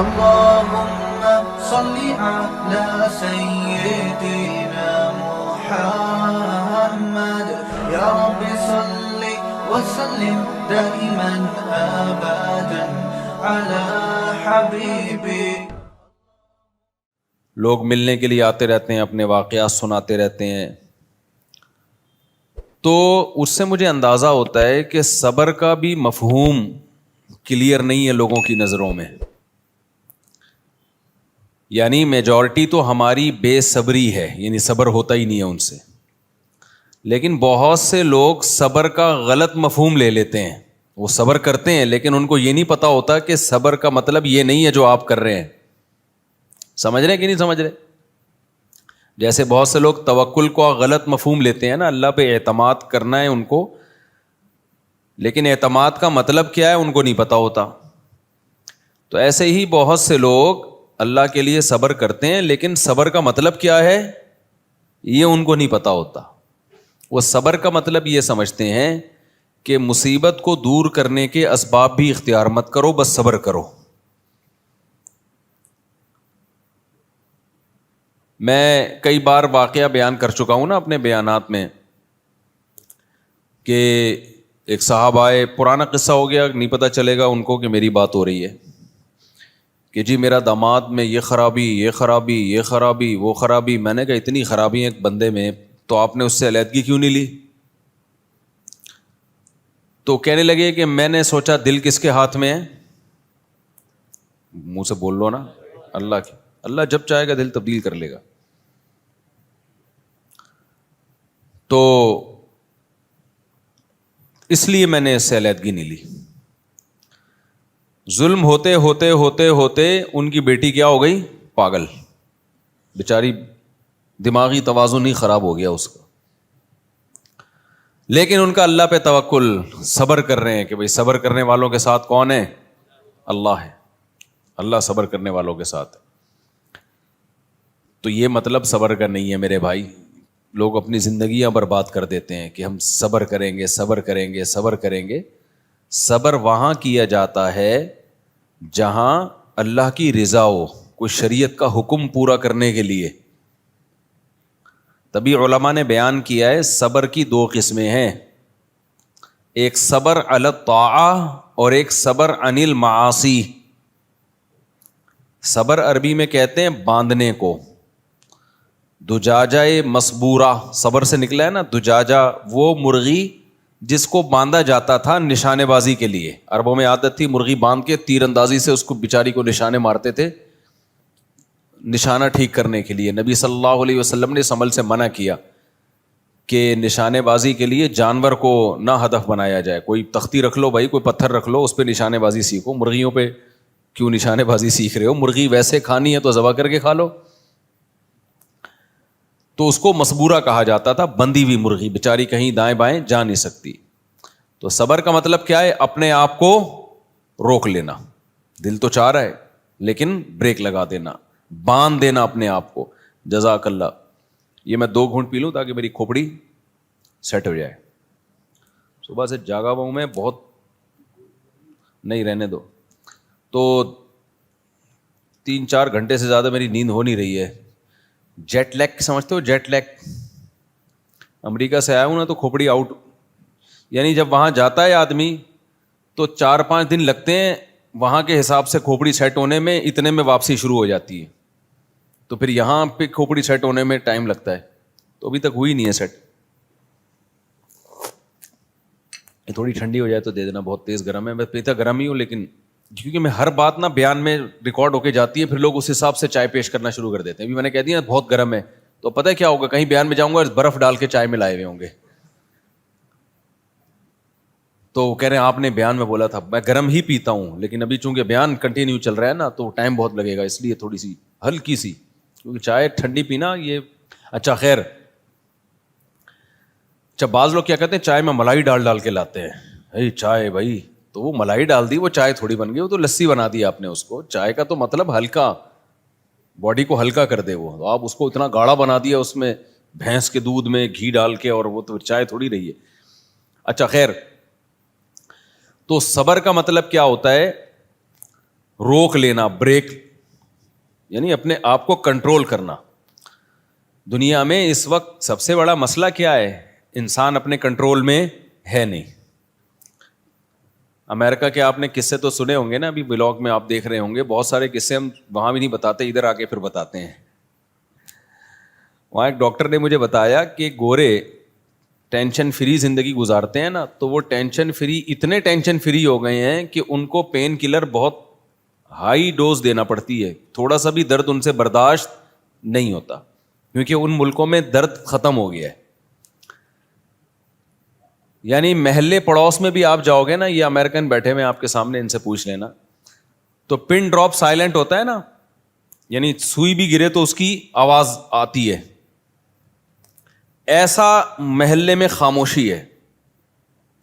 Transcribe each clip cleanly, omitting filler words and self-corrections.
اللهم صل على سيدنا محمد يا رب صل وسلم دائما ابدا على حبيبي. لوگ ملنے کے لیے آتے رہتے ہیں، اپنے واقعات سناتے رہتے ہیں، تو اس سے مجھے اندازہ ہوتا ہے کہ صبر کا بھی مفہوم کلیئر نہیں ہے لوگوں کی نظروں میں. یعنی میجورٹی تو ہماری بے صبری ہے، یعنی صبر ہوتا ہی نہیں ہے ان سے. لیکن بہت سے لوگ صبر کا غلط مفہوم لے لیتے ہیں. وہ صبر کرتے ہیں لیکن ان کو یہ نہیں پتا ہوتا کہ صبر کا مطلب یہ نہیں ہے جو آپ کر رہے ہیں. سمجھ رہے ہیں کہ نہیں سمجھ رہے؟ جیسے بہت سے لوگ توکل کو غلط مفہوم لیتے ہیں نا، اللہ پہ اعتماد کرنا ہے ان کو، لیکن اعتماد کا مطلب کیا ہے ان کو نہیں پتا ہوتا. تو ایسے ہی بہت سے لوگ اللہ کے لیے صبر کرتے ہیں لیکن صبر کا مطلب کیا ہے یہ ان کو نہیں پتا ہوتا. وہ صبر کا مطلب یہ سمجھتے ہیں کہ مصیبت کو دور کرنے کے اسباب بھی اختیار مت کرو، بس صبر کرو. میں کئی بار واقعہ بیان کر چکا ہوں نا اپنے بیانات میں کہ ایک صاحب آئے، پرانا قصہ ہو گیا، نہیں پتہ چلے گا ان کو کہ میری بات ہو رہی ہے، کہ جی میرا داماد میں یہ خرابی یہ خرابی یہ خرابی وہ خرابی. میں نے کہا اتنی خرابی ایک بندے میں تو آپ نے اس سے علیحدگی کیوں نہیں لی؟ تو کہنے لگے کہ میں نے سوچا دل کس کے ہاتھ میں ہے. منہ سے بول لو نا، اللہ کی. اللہ جب چاہے گا دل تبدیل کر لے گا. تو اس لیے میں نے اس سے علیحدگی نہیں لی. ظلم ہوتے ہوتے ہوتے ہوتے ان کی بیٹی کیا ہو گئی؟ پاگل. بیچاری دماغی توازن ہی خراب ہو گیا اس کا. لیکن ان کا اللہ پہ توکل، صبر کر رہے ہیں کہ بھئی صبر کرنے والوں کے ساتھ کون ہے؟ اللہ ہے. اللہ صبر کرنے والوں کے ساتھ. تو یہ مطلب صبر کا نہیں ہے میرے بھائی. لوگ اپنی زندگیاں برباد کر دیتے ہیں کہ ہم صبر کریں گے صبر کریں گے صبر کریں گے. صبر وہاں کیا جاتا ہے جہاں اللہ کی رضا ہو، کوئی شریعت کا حکم پورا کرنے کے لیے. تبھی علماء نے بیان کیا ہے صبر کی دو قسمیں ہیں، ایک صبر علی الطاعہ اور ایک صبر عن المعاصی. صبر عربی میں کہتے ہیں باندھنے کو. دجاجہ مسبورہ صبر سے نکلا ہے نا. دجاجہ وہ مرغی جس کو باندھا جاتا تھا نشانے بازی کے لیے. عربوں میں عادت تھی مرغی باندھ کے تیر اندازی سے اس کو بیچاری کو نشانے مارتے تھے نشانہ ٹھیک کرنے کے لیے. نبی صلی اللہ علیہ وسلم نے اس عمل سے منع کیا کہ نشانے بازی کے لیے جانور کو نہ ہدف بنایا جائے. کوئی تختی رکھ لو بھائی، کوئی پتھر رکھ لو، اس پہ نشانے بازی سیکھو. مرغیوں پہ کیوں نشانے بازی سیکھ رہے ہو؟ مرغی ویسے کھانی ہے تو ذبح کر کے کھا لو. تو اس کو مسبورہ کہا جاتا تھا، بندھی ہوئی مرغی، بیچاری کہیں دائیں بائیں جا نہیں سکتی. تو صبر کا مطلب کیا ہے؟ اپنے آپ کو روک لینا. دل تو چاہ رہا ہے لیکن بریک لگا دینا، باندھ دینا اپنے آپ کو. جزاک اللہ. یہ میں 2 گھونٹ پی لوں تاکہ میری کھوپڑی سیٹ ہو جائے. صبح سے جاگا ہوا ہوں میں بہت. نہیں رہنے دو. تو 3-4 گھنٹے سے زیادہ میری نیند ہو نہیں رہی ہے. جیٹ لیگ سمجھتے ہو؟ Jet league. امریکہ سے آیا ہوں نا تو کھوپڑی آؤٹ. یعنی جب وہاں جاتا ہے آدمی تو 4-5 دن لگتے ہیں وہاں کے حساب سے کھوپڑی سیٹ ہونے میں، اتنے میں واپسی شروع ہو جاتی ہے. تو پھر یہاں پہ کھوپڑی سیٹ ہونے میں ٹائم لگتا ہے. تو ابھی تک ہوئی نہیں ہے سیٹ. یہ تھوڑی ٹھنڈی ہو جائے تو دے دینا، بہت تیز گرم ہے. میں پیتا گرم ہی ہوں لیکن کیونکہ میں ہر بات نا بیان میں ریکارڈ ہو کے جاتی ہے، پھر لوگ اس حساب سے چائے پیش کرنا شروع کر دیتے ہیں. ابھی میں نے کہہ دیا بہت گرم ہے تو پتہ ہے کیا ہوگا؟ کہیں بیان میں جاؤں گا برف ڈال کے چائے میں لائے ہوئے ہوں گے. تو وہ کہہ رہے ہیں آپ نے بیان میں بولا تھا. میں گرم ہی پیتا ہوں لیکن ابھی چونکہ بیان کنٹینیو چل رہا ہے نا تو ٹائم بہت لگے گا، اس لیے تھوڑی سی ہلکی سی، کیونکہ چائے ٹھنڈی پینا یہ اچھا. خیر، اچھا بعض لوگ کیا کہتے ہیں چائے میں ملائی ڈال کے لاتے ہیں. بھائی چائے بھائی تو وہ ملائی ڈال دی، وہ چائے تھوڑی بن گئی، وہ تو لسی بنا دی آپ نے اس کو. چائے کا تو مطلب ہلکا، باڈی کو ہلکا کر دے. وہ آپ اس کو اتنا گاڑھا بنا دیا اس میں بھینس کے دودھ میں گھی ڈال کے، اور وہ تو چائے تھوڑی رہی ہے. اچھا خیر، تو صبر کا مطلب کیا ہوتا ہے؟ روک لینا, بریک, یعنی اپنے آپ کو کنٹرول کرنا. دنیا میں اس وقت سب سے بڑا مسئلہ کیا ہے؟ انسان اپنے کنٹرول میں ہے نہیں. امریکہ کے آپ نے قصے تو سنے ہوں گے نا, ابھی ولاگ میں آپ دیکھ رہے ہوں گے, بہت سارے قصے ہم وہاں بھی نہیں بتاتے, ادھر آ کے پھر بتاتے ہیں. وہاں ایک ڈاکٹر نے مجھے بتایا کہ گورے ٹینشن فری زندگی گزارتے ہیں نا, تو وہ ٹینشن فری, اتنے ٹینشن فری ہو گئے ہیں کہ ان کو پین کلر بہت ہائی ڈوز دینا پڑتی ہے, تھوڑا سا بھی درد ان سے برداشت نہیں ہوتا, کیونکہ ان ملکوں میں درد ختم ہو گیا ہے. یعنی محلے پڑوس میں بھی آپ جاؤ گے نا, یہ امریکن بیٹھے ہوئے آپ کے سامنے, ان سے پوچھ لینا, تو پن ڈراپ سائلنٹ ہوتا ہے نا, یعنی سوئی بھی گرے تو اس کی آواز آتی ہے, ایسا محلے میں خاموشی ہے.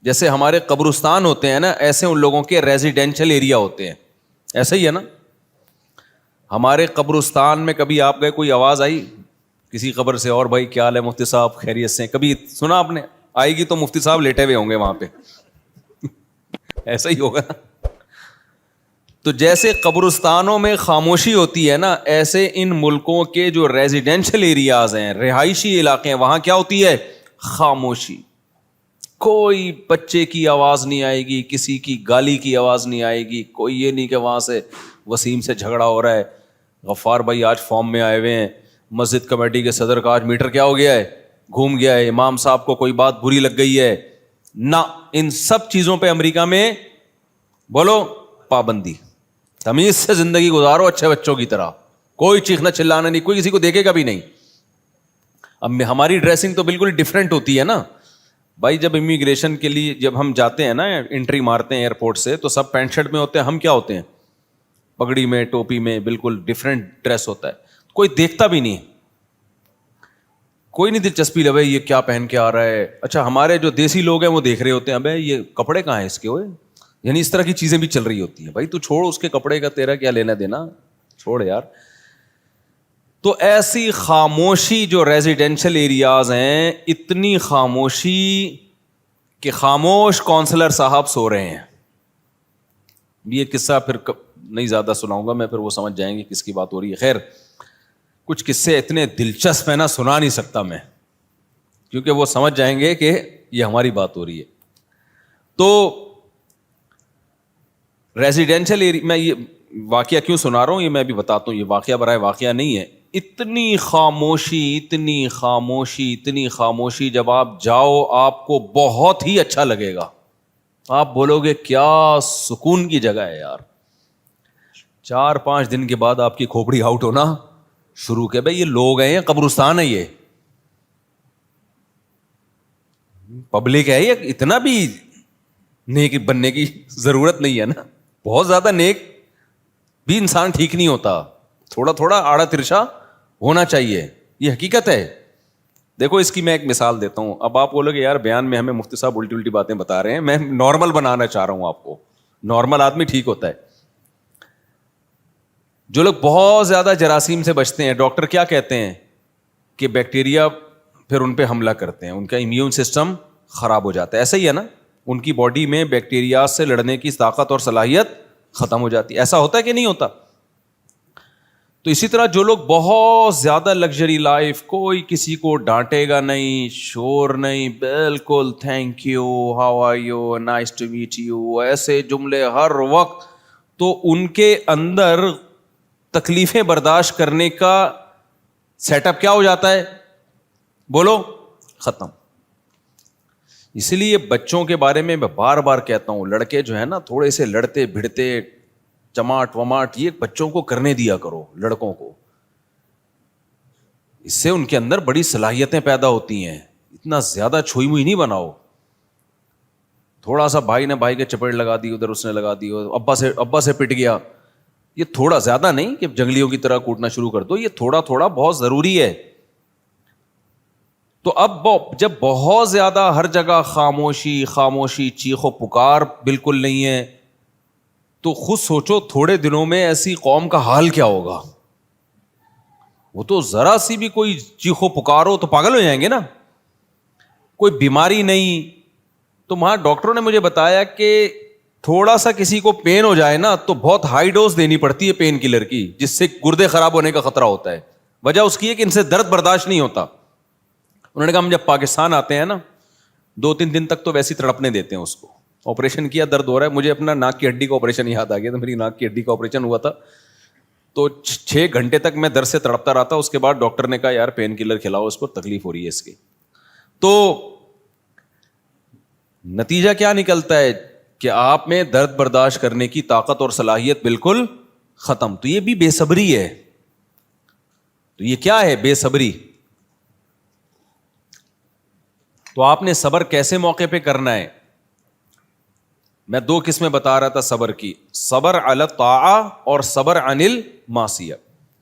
جیسے ہمارے قبرستان ہوتے ہیں نا, ایسے ان لوگوں کے ریزیڈینشل ایریا ہوتے ہیں, ایسا ہی ہے نا. ہمارے قبرستان میں کبھی آپ گئے, کوئی آواز آئی کسی قبر سے, اور بھائی کیا حال ہے مفتی صاحب, خیریت سے, کبھی سنا آپ نے؟ آئے گی تو مفتی صاحب لیٹے ہوئے ہوں گے وہاں پہ, ایسا ہی ہوگا. تو جیسے قبرستانوں میں خاموشی ہوتی ہے نا, ایسے ان ملکوں کے جو ریزیڈینشل ایریاز ہیں, رہائشی علاقے ہیں, وہاں کیا ہوتی ہے؟ خاموشی. کوئی بچے کی آواز نہیں آئے گی, کسی کی گالی کی آواز نہیں آئے گی, کوئی یہ نہیں کہ وہاں سے وسیم سے جھگڑا ہو رہا ہے, غفار بھائی آج فارم میں آئے ہوئے ہیں, مسجد کمیٹی کے صدر کا آج میٹر کیا ہو گیا ہے, گھوم گیا ہے, امام صاحب کو کوئی بات بری لگ گئی ہے. نہ, ان سب چیزوں پہ امریکہ میں بولو پابندی. تمیز سے زندگی گزارو اچھے بچوں کی طرح, کوئی چیخنا چلانا نہیں, کوئی کسی کو دیکھے گا بھی نہیں. اب ہماری ڈریسنگ تو بالکل ڈفرینٹ ہوتی ہے نا بھائی. جب امیگریشن کے لیے جب ہم جاتے ہیں نا, انٹری مارتے ہیں ایئرپورٹ سے, تو سب پینٹ شرٹ میں ہوتے ہیں, ہم کیا ہوتے ہیں؟ پگڑی میں, ٹوپی میں, بالکل ڈفرینٹ ڈریس ہوتا ہے. کوئی دیکھتا بھی نہیں, کوئی نہیں دلچسپی لے بھائی یہ کیا پہن کے آ رہا ہے. اچھا ہمارے جو دیسی لوگ ہیں وہ دیکھ رہے ہوتے ہیں, ابے یہ کپڑے کہاں ہیں اس کے ہوئے, یعنی اس طرح کی چیزیں بھی چل رہی ہوتی ہیں. بھائی تو چھوڑ اس کے کپڑے کا, تیرا کیا لینا دینا, چھوڑ یار. تو ایسی خاموشی جو ریزیڈینشل ایریاز ہیں, اتنی خاموشی کہ خاموش کونسلر صاحب سو رہے ہیں. یہ قصہ پھر نہیں زیادہ سناؤں گا میں, پھر وہ سمجھ جائیں گے کس کی بات ہو رہی ہے. خیر, کچھ قصے اتنے دلچسپ ہیں نا, سنا نہیں سکتا میں, کیونکہ وہ سمجھ جائیں گے کہ یہ ہماری بات ہو رہی ہے. تو ریزیڈینشل ایریا, میں یہ واقعہ کیوں سنا رہا ہوں یہ میں بھی بتاتا ہوں, یہ واقعہ برائے واقعہ نہیں ہے. اتنی خاموشی, اتنی خاموشی, اتنی خاموشی, جب آپ جاؤ آپ کو بہت ہی اچھا لگے گا. آپ بولو گے کیا سکون کی جگہ ہے یار. 4-5 دن کے بعد آپ کی کھوپڑی آؤٹ ہونا شروع کہ بھائی یہ لوگ ہیں, قبرستان ہے, یہ پبلک ہے, یہ اتنا بھی نیک بننے کی ضرورت نہیں ہے نا. بہت زیادہ نیک بھی انسان ٹھیک نہیں ہوتا, تھوڑا تھوڑا آڑا ترچھا ہونا چاہیے, یہ حقیقت ہے. دیکھو اس کی میں ایک مثال دیتا ہوں. اب آپ بولو گے یار بیان میں ہمیں مفتی صاحب الٹی الٹی باتیں بتا رہے ہیں, میں نارمل بنانا چاہ رہا ہوں آپ کو. نارمل آدمی ٹھیک ہوتا ہے. جو لوگ بہت زیادہ جراثیم سے بچتے ہیں, ڈاکٹر کیا کہتے ہیں کہ بیکٹیریا پھر ان پہ حملہ کرتے ہیں, ان کا امیون سسٹم خراب ہو جاتا ہے. ایسا ہی ہے نا, ان کی باڈی میں بیکٹیریا سے لڑنے کی طاقت اور صلاحیت ختم ہو جاتی ہے. ایسا ہوتا ہے کہ نہیں ہوتا؟ تو اسی طرح جو لوگ بہت زیادہ لگژری لائف, کوئی کسی کو ڈانٹے گا نہیں, شور نہیں, بالکل thank you, how are you, nice to meet you, ایسے جملے ہر وقت, تو ان کے اندر تکلیفیں برداشت کرنے کا سیٹ اپ کیا ہو جاتا ہے؟ بولو, ختم. اسی لیے بچوں کے بارے میں بار بار کہتا ہوں, لڑکے جو ہے نا تھوڑے سے لڑتے بھڑتے, چماٹ وماٹ, یہ بچوں کو کرنے دیا کرو, لڑکوں کو. اس سے ان کے اندر بڑی صلاحیتیں پیدا ہوتی ہیں. اتنا زیادہ چھوئی موئی نہیں بناؤ. تھوڑا سا بھائی نے بھائی کے چپیٹ لگا دی, ادھر اس نے لگا دی, ابا سے پٹ گیا, یہ تھوڑا زیادہ نہیں کہ جنگلیوں کی طرح کوٹنا شروع کر دو, یہ تھوڑا تھوڑا بہت ضروری ہے. تو اب جب بہت زیادہ ہر جگہ خاموشی خاموشی, چیخ و پکار بالکل نہیں ہے, تو خود سوچو تھوڑے دنوں میں ایسی قوم کا حال کیا ہوگا. وہ تو ذرا سی بھی کوئی چیخ و پکار ہو تو پاگل ہو جائیں گے نا. کوئی بیماری نہیں, تو وہاں ڈاکٹروں نے مجھے بتایا کہ تھوڑا سا کسی کو پین ہو جائے نا تو بہت ہائی ڈوز دینی پڑتی ہے پین کلر کی، جس سے گردے خراب ہونے کا خطرہ ہوتا ہے. وجہ اس کی ہے کہ ان سے درد برداشت نہیں ہوتا. انہوں نے کہا ہم جب پاکستان آتے ہیں نا 2-3 دن تک تو ویسے تڑپنے دیتے ہیں اس کو. آپریشن کیا، درد ہو رہا ہے. مجھے اپنا ناک کی ہڈی کا آپریشن یاد آ گیا تھا. میری ناک کی ہڈی کا آپریشن ہوا تھا تو 6 گھنٹے تک میں درد سے تڑپتا رہا تھا. اس کے بعد ڈاکٹر نے کہا یار پین کلر کھلاؤ، اس کو تکلیف ہو رہی ہے اس کی. تو نتیجہ کیا نکلتا ہے کہ آپ میں درد برداشت کرنے کی طاقت اور صلاحیت بالکل ختم. تو یہ بھی بے صبری ہے. تو یہ کیا ہے؟ بے صبری. تو آپ نے صبر کیسے موقع پہ کرنا ہے؟ میں 2 قسمیں بتا رہا تھا صبر کی، صبر علی الطاعہ اور صبر عن المعصیہ.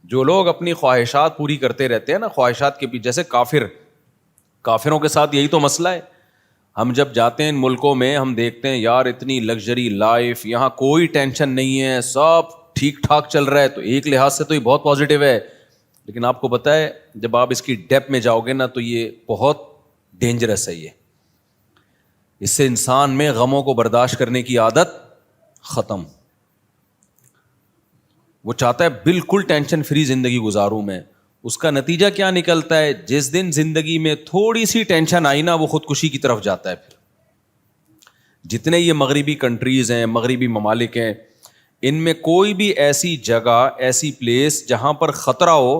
جو لوگ اپنی خواہشات پوری کرتے رہتے ہیں نا، خواہشات کے پیچھے، جیسے کافروں کے ساتھ یہی تو مسئلہ ہے. ہم جب جاتے ہیں ان ملکوں میں ہم دیکھتے ہیں یار اتنی لگژری لائف، یہاں کوئی ٹینشن نہیں ہے، سب ٹھیک ٹھاک چل رہا ہے. تو ایک لحاظ سے تو یہ بہت پازیٹیو ہے، لیکن آپ کو پتہ ہے جب آپ اس کی ڈیپ میں جاؤ گے نا تو یہ بہت ڈینجرس ہے. یہ اس سے انسان میں غموں کو برداشت کرنے کی عادت ختم. وہ چاہتا ہے بالکل ٹینشن فری زندگی گزاروں میں. اس کا نتیجہ کیا نکلتا ہے؟ جس دن زندگی میں تھوڑی سی ٹینشن آئی نا وہ خودکشی کی طرف جاتا ہے. پھر جتنے یہ مغربی کنٹریز ہیں، مغربی ممالک ہیں، ان میں کوئی بھی ایسی جگہ، ایسی پلیس جہاں پر خطرہ ہو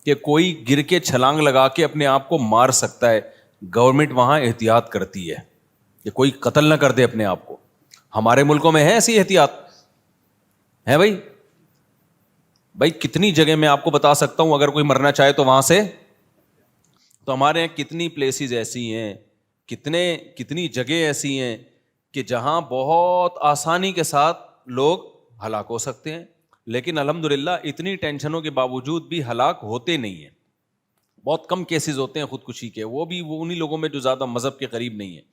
کہ کوئی گر کے چھلانگ لگا کے اپنے آپ کو مار سکتا ہے، گورنمنٹ وہاں احتیاط کرتی ہے کہ کوئی قتل نہ کر دے اپنے آپ کو. ہمارے ملکوں میں ہے ایسی احتیاط؟ ہے بھائی کتنی جگہ میں آپ کو بتا سکتا ہوں، اگر کوئی مرنا چاہے تو وہاں سے. تو ہمارے یہاں کتنی پلیسز ایسی ہیں، کتنی جگہ ایسی ہیں کہ جہاں بہت آسانی کے ساتھ لوگ ہلاک ہو سکتے ہیں، لیکن الحمدللہ اتنی ٹینشنوں کے باوجود بھی ہلاک ہوتے نہیں ہیں. بہت کم کیسز ہوتے ہیں خودکشی کے، وہ بھی انہی لوگوں میں جو زیادہ مذہب کے قریب نہیں ہیں.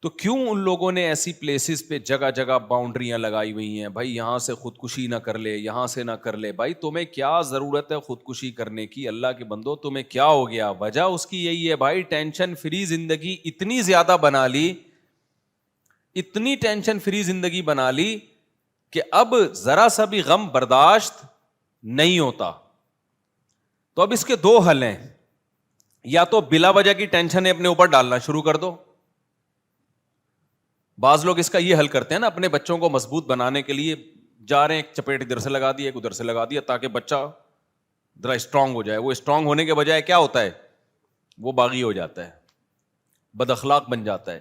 تو کیوں ان لوگوں نے ایسی پلیسز پہ جگہ جگہ باؤنڈریاں لگائی ہوئی ہیں؟ بھائی یہاں سے خودکشی نہ کر لے، یہاں سے نہ کر لے. بھائی تمہیں کیا ضرورت ہے خودکشی کرنے کی؟ اللہ کے بندو تمہیں کیا ہو گیا؟ وجہ اس کی یہی ہے بھائی، ٹینشن فری زندگی اتنی زیادہ بنا لی، اتنی ٹینشن فری زندگی بنا لی کہ اب ذرا سا بھی غم برداشت نہیں ہوتا. تو اب اس کے 2 حل ہیں. یا تو بلا وجہ کی ٹینشن اپنے اوپر ڈالنا شروع کر دو. بعض لوگ اس کا یہ حل کرتے ہیں نا، اپنے بچوں کو مضبوط بنانے کے لیے جا رہے ہیں، ایک چپیٹ ادھر سے لگا دیا، ایک ادھر سے لگا دیا، تاکہ بچہ ذرا اسٹرانگ ہو جائے. وہ اسٹرانگ ہونے کے بجائے کیا ہوتا ہے؟ وہ باغی ہو جاتا ہے، بد اخلاق بن جاتا ہے.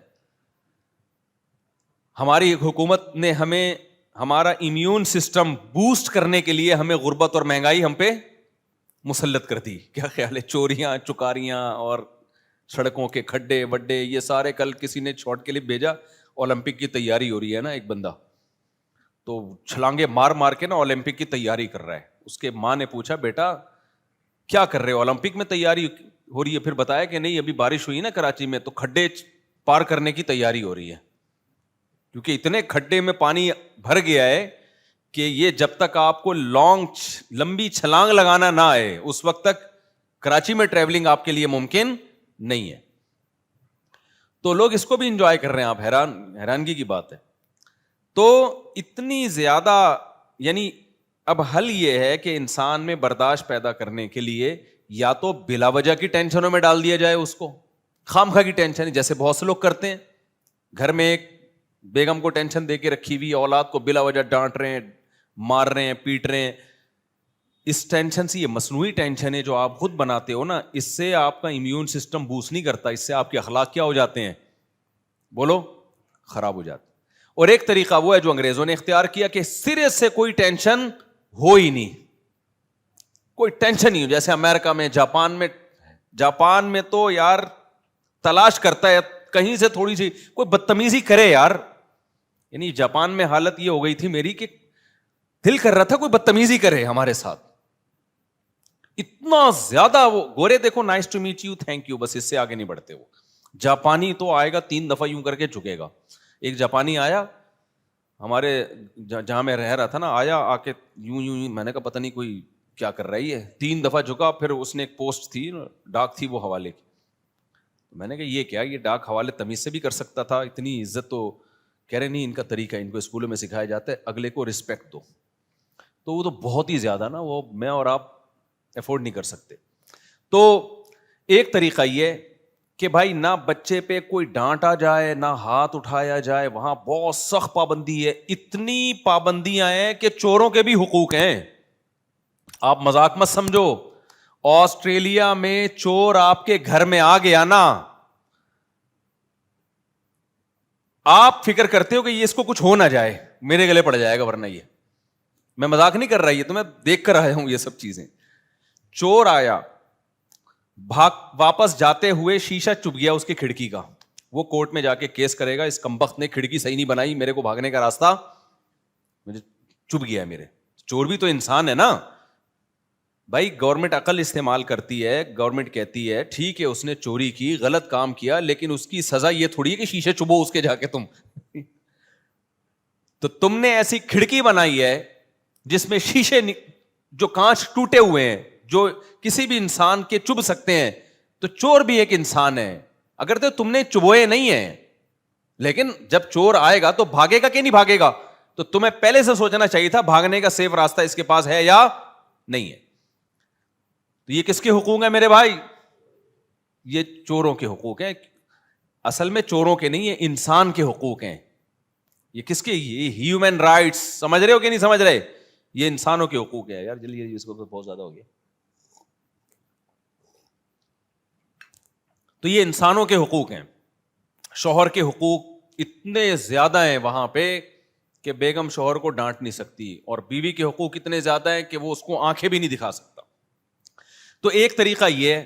ہماری حکومت نے ہمیں ہمارا امیون سسٹم بوسٹ کرنے کے لیے ہمیں غربت اور مہنگائی ہم پہ مسلط کر دی. کیا خیال ہے؟ چوریاں چکاریاں اور سڑکوں کے کھڈے وڈے، یہ سارے. کل کسی نے شارٹ کلپ بھیجا، اولمپک کی تیاری ہو رہی ہے نا، ایک بندہ تو چھلانگے مار مار کے نا اولمپک کی تیاری کر رہا ہے. اس کے ماں نے پوچھا بیٹا کیا کر رہے ہو؟ اولمپک میں تیاری ہو رہی ہے. پھر بتایا کہ نہیں ابھی بارش ہوئی نا کراچی میں، تو کھڈے پار کرنے کی تیاری ہو رہی ہے، کیونکہ اتنے کھڈے میں پانی بھر گیا ہے کہ یہ جب تک آپ کو لمبی چھلانگ لگانا نہ آئے اس وقت تک کراچی میں ٹریولنگ آپ کے لیے ممکن نہیں ہے. تو لوگ اس کو بھی انجوائے کر رہے ہیں. آپ حیرانگی کی بات ہے. تو اتنی زیادہ، یعنی اب حل یہ ہے کہ انسان میں برداشت پیدا کرنے کے لیے یا تو بلا وجہ کی ٹینشنوں میں ڈال دیا جائے اس کو، خام خواہ کی ٹینشن، جیسے بہت سے لوگ کرتے ہیں. گھر میں ایک بیگم کو ٹینشن دے کے رکھی ہوئی، اولاد کو بلا وجہ ڈانٹ رہے ہیں، مار رہے ہیں، پیٹ رہے ہیں. اس ٹینشن سے، یہ مصنوعی ٹینشن ہے جو آپ خود بناتے ہو نا، اس سے آپ کا امیون سسٹم بوسٹ نہیں کرتا، اس سے آپ کے اخلاق کیا ہو جاتے ہیں؟ بولو، خراب ہو جاتے. اور ایک طریقہ وہ ہے جو انگریزوں نے اختیار کیا کہ سرے سے کوئی ٹینشن ہو ہی نہیں، کوئی ٹینشن نہیں ہو. جیسے امریکہ میں، جاپان میں تو یار تلاش کرتا ہے کہیں سے تھوڑی سی کوئی بدتمیزی کرے یار. یعنی جاپان میں حالت یہ ہو گئی تھی میری کہ دل کر رہا تھا کوئی بدتمیزی کرے ہمارے ساتھ. اتنا زیادہ وہ گورے دیکھو، nice to meet you, thank you, بس اس سے آگے نہیں بڑھتے. وہ جاپانی تو آئے گا 3 دفعہ یوں کر کے جھکے گا. ایک جاپانی آیا ہمارے جہاں میں رہ رہا تھا نا، آیا آ کے یوں، میں نے کہا پتہ نہیں کوئی کیا کر رہی ہے. 3 دفعہ جھکا. پھر اس نے ایک پوسٹ تھی، ڈاک تھی وہ حوالے کی. میں نے کہا یہ کیا، یہ ڈاک حوالے تمیز سے بھی کر سکتا تھا، اتنی عزت تو کہہ رہے نہیں ان کا طریقہ ان کو اسکولوں میں سکھایا جاتا ہے اگلے کو رسپیکٹ دو. تو وہ تو بہت ہی زیادہ نا, وہ میں اور آپ افورڈ نہیں کر سکتے. تو ایک طریقہ یہ کہ بھائی نہ بچے پہ کوئی ڈانٹا جائے نہ ہاتھ اٹھایا جائے, وہاں بہت سخت پابندی ہے, اتنی پابندیاں ہیں کہ چوروں کے بھی حقوق ہیں. آپ مذاق مت سمجھو, آسٹریلیا میں چور آپ کے گھر میں آ گیا نا, آپ فکر کرتے ہو کہ یہ اس کو کچھ ہو نہ جائے, میرے گلے پڑ جائے گا ورنہ یہ, میں مذاق نہیں کر رہا, یہ تو میں دیکھ کر آیا ہوں یہ سب چیزیں. چور آیا, واپس جاتے ہوئے شیشہ چپ گیا اس کی کھڑکی کا, وہ کورٹ میں جا کے کیس کرے گا اس کمبخت نے کھڑکی صحیح نہیں بنائی, میرے کو بھاگنے کا راستہ مجھے چپ گیا میرے. چور بھی تو انسان ہے نا بھائی. گورنمنٹ عقل استعمال کرتی ہے, گورنمنٹ کہتی ہے ٹھیک ہے اس نے چوری کی, غلط کام کیا, لیکن اس کی سزا یہ تھوڑی ہے کہ شیشے چبو اس کے جا کے تم. تو تم نے ایسی کھڑکی بنائی ہے جس میں شیشے جو کانچ ٹوٹے ہوئے ہیں جو کسی بھی انسان کے چبھ سکتے ہیں, تو چور بھی ایک انسان ہے. اگر تو تم نے چبوئے نہیں ہیں, لیکن جب چور آئے گا تو بھاگے گا کہ نہیں بھاگے گا, تو تمہیں پہلے سے سوچنا چاہیے تھا بھاگنے کا سیف راستہ اس کے پاس ہے یا نہیں ہے. تو یہ کس کے حقوق ہیں میرے بھائی؟ یہ چوروں کے حقوق ہیں. اصل میں چوروں کے نہیں, یہ انسان کے حقوق ہیں. یہ کس کے؟ یہ ہیومن رائٹس. سمجھ رہے ہو کہ نہیں سمجھ رہے؟ یہ انسانوں کے حقوق ہے. یار جلدی اس کو بہت زیادہ ہو گیا. تو یہ انسانوں کے حقوق ہیں. شوہر کے حقوق اتنے زیادہ ہیں وہاں پہ کہ بیگم شوہر کو ڈانٹ نہیں سکتی, اور بیوی کے حقوق اتنے زیادہ ہیں کہ وہ اس کو آنکھیں بھی نہیں دکھا سکتا. تو ایک طریقہ یہ ہے,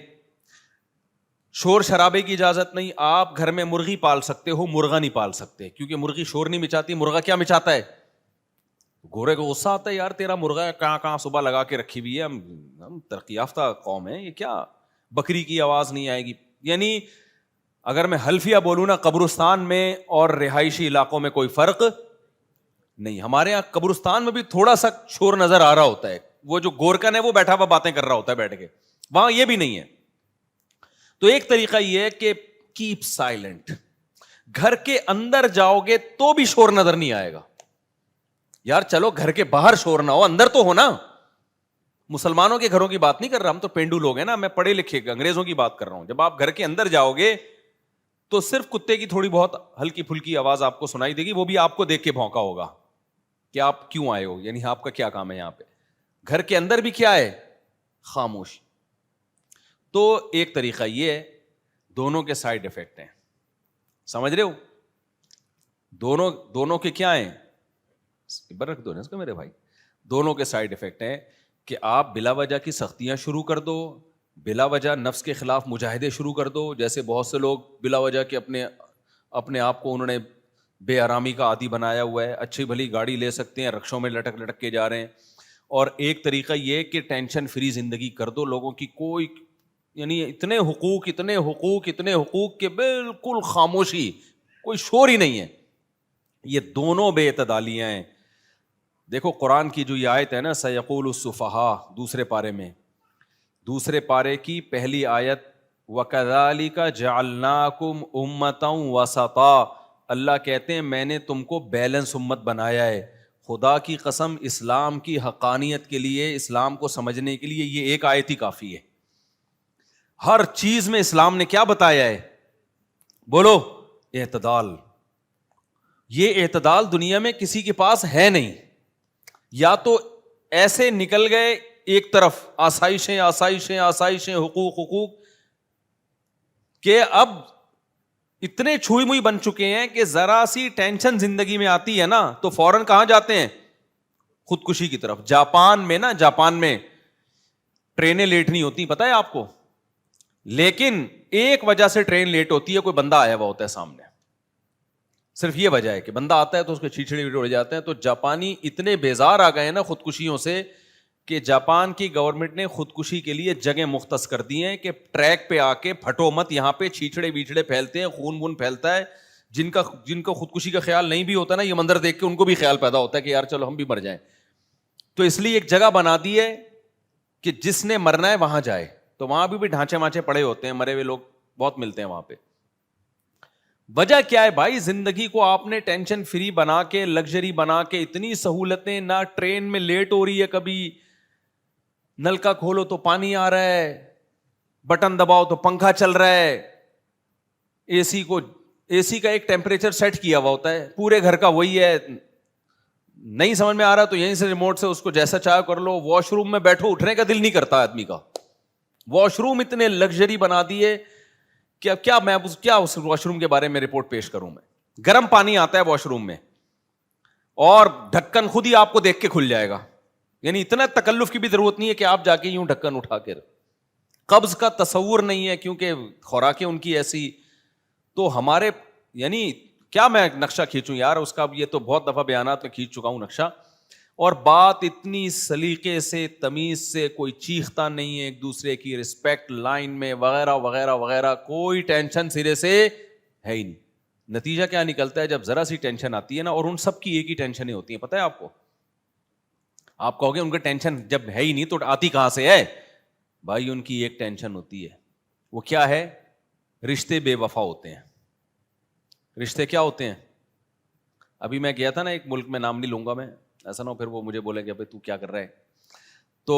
شور شرابے کی اجازت نہیں. آپ گھر میں مرغی پال سکتے ہو, مرغا نہیں پال سکتے, کیونکہ مرغی شور نہیں مچاتی. مرغا کیا مچاتا ہے؟ گورے کو غصہ آتا ہے, یار تیرا مرغا کہاں کہاں صبح لگا کے رکھی ہوئی ہے, ہم ترقی یافتہ قوم ہے, یہ کیا بکری کی آواز نہیں آئے گی. یعنی اگر میں حلفیہ بولوں نا, قبرستان میں اور رہائشی علاقوں میں کوئی فرق نہیں. ہمارے یہاں قبرستان میں بھی تھوڑا سا شور نظر آ رہا ہوتا ہے, وہ جو گورکن ہے وہ بیٹھا ہوا باتیں کر رہا ہوتا ہے بیٹھ کے, وہاں یہ بھی نہیں ہے. تو ایک طریقہ یہ ہے کہ کیپ سائلنٹ. گھر کے اندر جاؤ گے تو بھی شور نظر نہیں آئے گا. یار چلو گھر کے باہر شور نہ ہو, اندر تو ہو نا. مسلمانوں کے گھروں کی بات نہیں کر رہا, ہم تو پینڈو لوگ ہیں نا, میں پڑھے لکھے انگریزوں کی بات کر رہا ہوں. جب آپ گھر کے اندر جاؤ گے تو صرف کتے کی تھوڑی بہت ہلکی پھلکی آواز آپ کو سنائی دے گی, وہ بھی آپ کو دیکھ کے بھونکا ہوگا کہ آپ کیوں آئے ہو, یعنی آپ کا کیا کام ہے یہاں پہ. گھر کے اندر بھی کیا ہے؟ خاموش. تو ایک طریقہ یہ ہے. دونوں کے سائیڈ افیکٹ ہیں, سمجھ رہے ہو؟ دونوں کے کیا ہیں؟ رکھ دو نا اس کو میرے بھائی. دونوں کے سائیڈ افیکٹ ہیں کہ آپ بلا وجہ کی سختیاں شروع کر دو, بلا وجہ نفس کے خلاف مجاہدے شروع کر دو. جیسے بہت سے لوگ بلا وجہ کے اپنے آپ کو انہوں نے بے آرامی کا عادی بنایا ہوا ہے. اچھی بھلی گاڑی لے سکتے ہیں, رکشوں میں لٹک لٹک کے جا رہے ہیں. اور ایک طریقہ یہ کہ ٹینشن فری زندگی کر دو لوگوں کی. کوئی یعنی اتنے حقوق کہ بالکل خاموشی, کوئی شور ہی نہیں ہے. یہ دونوں بے اعتدالیاں ہیں. دیکھو قرآن کی جو یہ آیت ہے نا, سیقول السفہاء, دوسرے پارے کی پہلی آیت, وَكَذَلِكَ جَعَلْنَاكُمْ أُمَّةً وَسَطًا. اللہ کہتے ہیں میں نے تم کو بیلنس امت بنایا ہے. خدا کی قسم اسلام کی حقانیت کے لیے, اسلام کو سمجھنے کے لیے یہ ایک آیت ہی کافی ہے. ہر چیز میں اسلام نے کیا بتایا ہے؟ بولو, اعتدال. یہ اعتدال دنیا میں کسی کے پاس ہے نہیں. یا تو ایسے نکل گئے ایک طرف آسائشیں, حقوق کہ اب اتنے چھوئی موئی بن چکے ہیں کہ ذرا سی ٹینشن زندگی میں آتی ہے نا تو فوراً کہاں جاتے ہیں؟ خودکشی کی طرف. جاپان میں ٹرینیں لیٹ نہیں ہوتی, پتہ ہے آپ کو, لیکن ایک وجہ سے ٹرین لیٹ ہوتی ہے, کوئی بندہ آیا ہوا ہوتا ہے سامنے. صرف یہ وجہ ہے کہ بندہ آتا ہے تو اس کے چھیچڑے ویڑے اڑ جاتے ہیں. تو جاپانی اتنے بیزار آ گئے ہیں نا خودکشیوں سے کہ جاپان کی گورنمنٹ نے خودکشی کے لیے جگہ مختص کر دی ہیں کہ ٹریک پہ آ کے پھٹو مت, یہاں پہ چھیچڑے بیچڑے پھیلتے ہیں, خون وون پھیلتا ہے. جن کا خودکشی کا خیال نہیں بھی ہوتا نا, یہ منظر دیکھ کے ان کو بھی خیال پیدا ہوتا ہے کہ یار چلو ہم بھی مر جائیں. تو اس لیے ایک جگہ بنا دی ہے کہ جس نے مرنا ہے وہاں جائے. تو وہاں بھی ڈھانچے مانچے پڑے ہوتے ہیں, مرے ہوئے لوگ بہت ملتے ہیں وہاں پہ. وجہ کیا ہے بھائی؟ زندگی کو آپ نے ٹینشن فری بنا کے، لگژری بنا کے، اتنی سہولتیں، نہ ٹرین میں لیٹ ہو رہی ہے کبھی، نل کا کھولو تو پانی آ رہا ہے، بٹن دباؤ تو پنکھا چل رہا ہے، اے سی کا ایک ٹیمپریچر سیٹ کیا ہوا ہوتا ہے، پورے گھر کا وہی ہے. نہیں سمجھ میں آ رہا تو یہیں سے ریموٹ سے اس کو جیسا چاہے کر لو. واش روم میں بیٹھو، اٹھنے کا دل نہیں کرتا آدمی کا. واش روم اتنے لگژری بنا دیے کہ اب کیا اس واش روم کے بارے میں رپورٹ پیش کروں میں. گرم پانی آتا ہے واش روم میں اور ڈھکن خود ہی آپ کو دیکھ کے کھل جائے گا. یعنی اتنا تکلف کی بھی ضرورت نہیں ہے کہ آپ جا کے یوں ڈھکن اٹھا کے. قبض کا تصور نہیں ہے کیونکہ خوراکیں ان کی ایسی. تو ہمارے یعنی کیا میں نقشہ کھینچوں یار اس کا، یہ تو بہت دفعہ بیانات میں کھینچ چکا ہوں نقشہ. اور بات اتنی سلیقے سے، تمیز سے، کوئی چیختا نہیں ہے، ایک دوسرے کی رسپیکٹ لائن میں وغیرہ وغیرہ وغیرہ، کوئی ٹینشن سرے سے ہے ہی نہیں. نتیجہ کیا نکلتا ہے؟ جب ذرا سی ٹینشن آتی ہے نا، اور ان سب کی ایک ہی ٹینشنیں ہوتی ہیں، پتہ ہے آپ کو. آپ کہو گے ان کا ٹینشن جب ہے ہی نہیں تو آتی کہاں سے ہے؟ بھائی ان کی ایک ٹینشن ہوتی ہے، وہ کیا ہے؟ رشتے بے وفا ہوتے ہیں. رشتے کیا ہوتے ہیں؟ ابھی میں گیا تھا نا ایک ملک میں، نام نہیں لوں گا میں، ایسا نہ ہو پھر وہ مجھے بولے کہ تو کیا کر رہا ہے. تو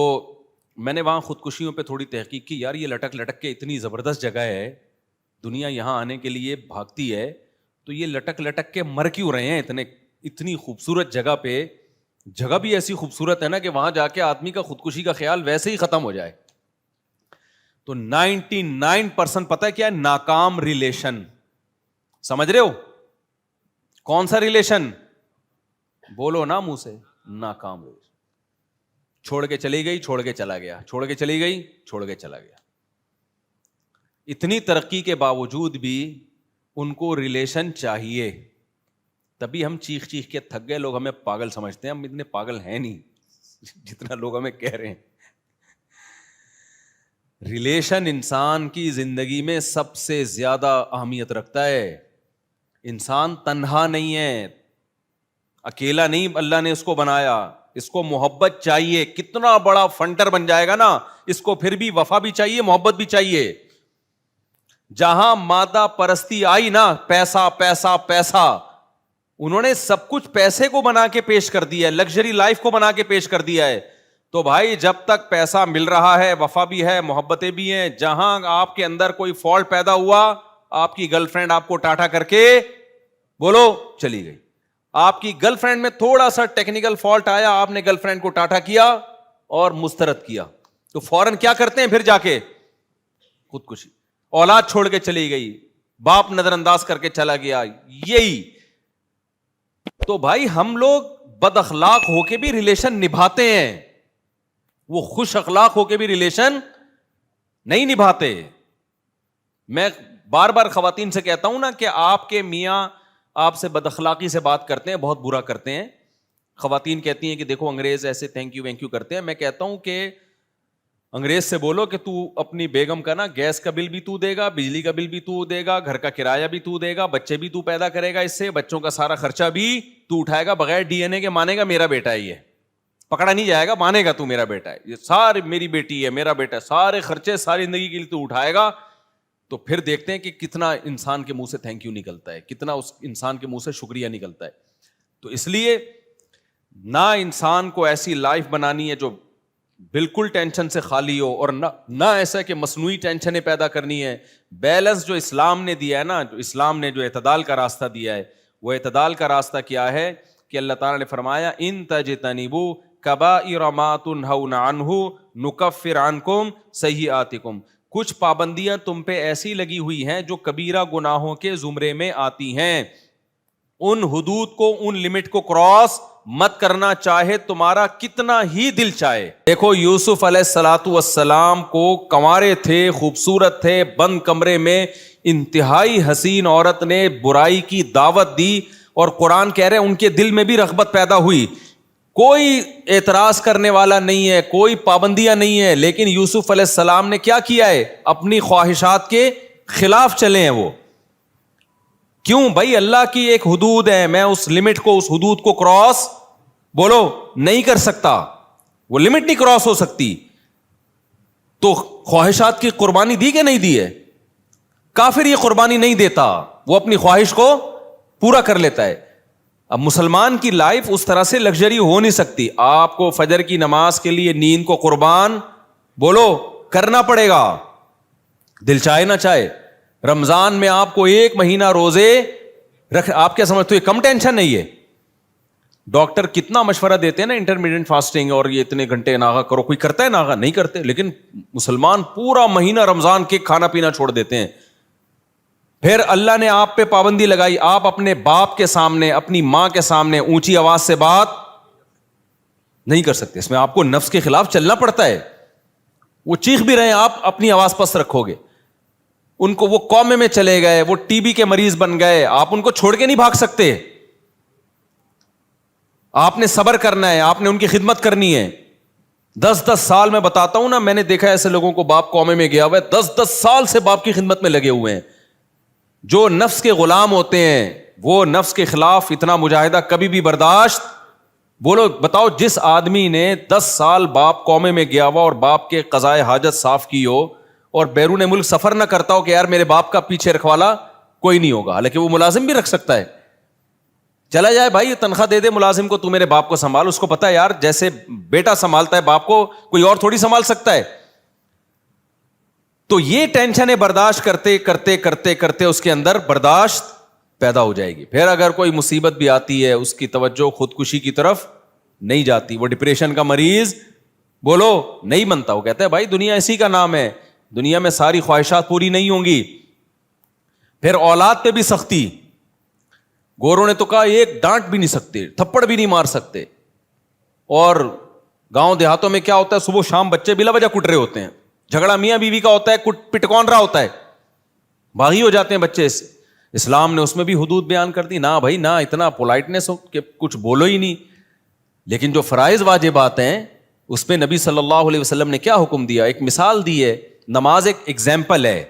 میں نے وہاں خودکشیوں پہ تھوڑی تحقیق کی. یار یہ لٹک لٹک کے اتنی زبردست جگہ ہے، دنیا یہاں آنے کے لیے بھاگتی ہے، تو یہ لٹک لٹک کے مر کیوں رہے ہیں اتنی خوبصورت جگہ پہ؟ جگہ بھی ایسی خوبصورت ہے نا کہ وہاں جا کے آدمی کا خودکشی کا خیال ویسے ہی ختم ہو جائے. تو 99% پتہ ہے کیا ہے؟ ناکام ریلیشن. سمجھ رہے ہو؟ کون سا ریلیشن؟ بولو نا منہ سے. ناکام ریلیشن. چھوڑ کے چلی گئی، چھوڑ کے چلا گیا، چھوڑ کے چلی گئی، چھوڑ کے چلا گیا. اتنی ترقی کے باوجود بھی ان کو ریلیشن چاہیے. تبھی ہم چیخ چیخ کے تھک گئے، لوگ ہمیں پاگل سمجھتے ہیں. ہم اتنے پاگل ہیں نہیں جتنا لوگ ہمیں کہہ رہے ہیں. ریلیشن انسان کی زندگی میں سب سے زیادہ اہمیت رکھتا ہے. انسان تنہا نہیں ہے، اکیلا نہیں اللہ نے اس کو بنایا. اس کو محبت چاہیے. کتنا بڑا فنٹر بن جائے گا نا، اس کو پھر بھی وفا بھی چاہیے، محبت بھی چاہیے. جہاں مادہ پرستی آئی نا، پیسہ پیسہ پیسہ، انہوں نے سب کچھ پیسے کو بنا کے پیش کر دیا ہے، لگژری لائف کو بنا کے پیش کر دیا ہے. تو بھائی جب تک پیسہ مل رہا ہے، وفا بھی ہے، محبتیں بھی ہیں. جہاں آپ کے اندر کوئی فالٹ پیدا ہوا، آپ کی گرل فرینڈ آپ کو ٹاٹا کر کے بولو چلی گئی. آپ کی گرل فرینڈ میں تھوڑا سا ٹیکنیکل فالٹ آیا، آپ نے گرل فرینڈ کو ٹاٹا کیا اور مسترد کیا، تو فوراً کیا کرتے ہیں پھر جا کے؟ خودکشی. اولاد چھوڑ کے چلی گئی، باپ نظر انداز کر کے چلا گیا. یہی تو بھائی ہم لوگ بد اخلاق ہو کے بھی ریلیشن نبھاتے ہیں، وہ خوش اخلاق ہو کے بھی ریلیشن نہیں نبھاتے. میں بار بار خواتین سے کہتا ہوں نا کہ آپ کے میاں آپ سے بد اخلاقی سے بات کرتے ہیں، بہت برا کرتے ہیں. خواتین کہتی ہیں کہ دیکھو انگریز ایسے تھینک یو وینک یو کرتے ہیں. میں کہتا ہوں کہ انگریز سے بولو کہ تو اپنی بیگم کا نا گیس کا بل بھی تو دے گا، بجلی کا بل بھی تو دے گا، گھر کا کرایہ بھی تو دے گا، بچے بھی تو پیدا کرے گا، اس سے بچوں کا سارا خرچہ بھی تو اٹھائے گا، بغیر ڈی این اے کے مانے گا میرا بیٹا ہے، یہ پکڑا نہیں جائے گا، مانے گا تو میرا بیٹا ہے، یہ ساری میری بیٹی ہے، میرا بیٹا ہے، سارے خرچے ساری زندگی کے لیے تو اٹھائے گا. تو پھر دیکھتے ہیں کہ کتنا انسان کے منہ سے تھینک یو نکلتا ہے، کتنا اس انسان کے منہ سے شکریہ نکلتا ہے. تو اس لیے نہ انسان کو ایسی لائف بنانی ہے جو بالکل ٹینشن سے خالی ہو، اور نہ ایسا کہ مصنوعی ٹینشنیں پیدا کرنی ہے. بیلنس جو اسلام نے دیا ہے نا، جو اسلام نے جو اعتدال کا راستہ دیا ہے، وہ اعتدال کا راستہ کیا ہے کہ اللہ تعالیٰ نے فرمایا ان تجتنبوا کبائر ما تنہون عنہ نکفر عنکم سیئاتکم. کچھ پابندیاں تم پہ ایسی لگی ہوئی ہیں جو کبیرہ گناہوں کے زمرے میں آتی ہیں، ان حدود کو، ان لمٹ کو کراس مت کرنا، چاہے تمہارا کتنا ہی دل چاہے. دیکھو یوسف علیہ السلام کو کنوارے تھے، خوبصورت تھے، بند کمرے میں انتہائی حسین عورت نے برائی کی دعوت دی، اور قرآن کہہ رہے ہیں ان کے دل میں بھی رغبت پیدا ہوئی. کوئی اعتراض کرنے والا نہیں ہے، کوئی پابندیاں نہیں ہے، لیکن یوسف علیہ السلام نے کیا کیا ہے؟ اپنی خواہشات کے خلاف چلے ہیں وہ. کیوں بھائی؟ اللہ کی ایک حدود ہے، میں اس لمٹ کو، اس حدود کو کراس بولو نہیں کر سکتا، وہ لمٹ نہیں کراس ہو سکتی. تو خواہشات کی قربانی دی کہ نہیں دی ہے؟ کافر یہ قربانی نہیں دیتا, وہ اپنی خواہش کو پورا کر لیتا ہے. اب مسلمان کی لائف اس طرح سے لگژری ہو نہیں سکتی. آپ کو فجر کی نماز کے لیے نیند کو قربان بولو کرنا پڑے گا, دل چاہے نہ چاہے. رمضان میں آپ کو 1 مہینہ روزے رکھ, آپ کیا سمجھتے ہو یہ کم ٹینشن نہیں ہے؟ ڈاکٹر کتنا مشورہ دیتے ہیں نا انٹرمیڈیٹ فاسٹنگ اور یہ اتنے گھنٹے ناغا کرو, کوئی کرتا ہے ناغا؟ نہیں کرتے. لیکن مسلمان پورا مہینہ رمضان کے کھانا پینا چھوڑ دیتے ہیں. پھر اللہ نے آپ پہ پابندی لگائی, آپ اپنے باپ کے سامنے اپنی ماں کے سامنے اونچی آواز سے بات نہیں کر سکتے. اس میں آپ کو نفس کے خلاف چلنا پڑتا ہے. وہ چیخ بھی رہے, آپ اپنی آواز پست رکھو گے. ان کو وہ کومے میں چلے گئے, وہ ٹی بی کے مریض بن گئے, آپ ان کو چھوڑ کے نہیں بھاگ سکتے. آپ نے صبر کرنا ہے, آپ نے ان کی خدمت کرنی ہے. 10 سال میں بتاتا ہوں نا, میں نے دیکھا ایسے لوگوں کو باپ کومے میں گیا ہوا ہے, 10 سال سے باپ کی خدمت میں لگے ہوئے ہیں. جو نفس کے غلام ہوتے ہیں وہ نفس کے خلاف اتنا مجاہدہ کبھی بھی برداشت, بولو بتاؤ جس آدمی نے 10 سال باپ کومے میں گیا ہوا اور باپ کے قضائے حاجت صاف کی ہو اور بیرون ملک سفر نہ کرتا ہو کہ یار میرے باپ کا پیچھے رکھوالا کوئی نہیں ہوگا, حالانکہ وہ ملازم بھی رکھ سکتا ہے, چلا جائے بھائی تنخواہ دے دے ملازم کو, تو میرے باپ کو سنبھال. اس کو پتا ہے یار جیسے بیٹا سنبھالتا ہے باپ کو کوئی اور تھوڑی سنبھال سکتا ہے. تو یہ ٹینشنیں برداشت کرتے کرتے کرتے کرتے اس کے اندر برداشت پیدا ہو جائے گی. پھر اگر کوئی مصیبت بھی آتی ہے اس کی توجہ خودکشی کی طرف نہیں جاتی. وہ ڈپریشن کا مریض بولو نہیں بنتا, وہ کہتا ہے بھائی دنیا اسی کا نام ہے, دنیا میں ساری خواہشات پوری نہیں ہوں گی. پھر اولاد پہ بھی سختی, گوروں نے تو کہا ایک ڈانٹ بھی نہیں سکتے, تھپڑ بھی نہیں مار سکتے. اور گاؤں دیہاتوں میں کیا ہوتا ہے, صبح شام بچے بلا وجہ کٹ رہے ہوتے ہیں, جھگڑا میاں بیوی کا ہوتا ہے, پٹ کون رہا ہوتا ہے, باغی ہو جاتے ہیں بچے. اسلام نے اس میں بھی حدود بیان کر دی, نہ بھائی نہ اتنا پولائٹنس ہو کہ کچھ بولو ہی نہیں. لیکن جو فرائض واجبات ہیں اس پہ نبی صلی اللہ علیہ وسلم نے کیا حکم دیا, ایک مثال دی ہے. نماز ایک ایگزامپل ہے.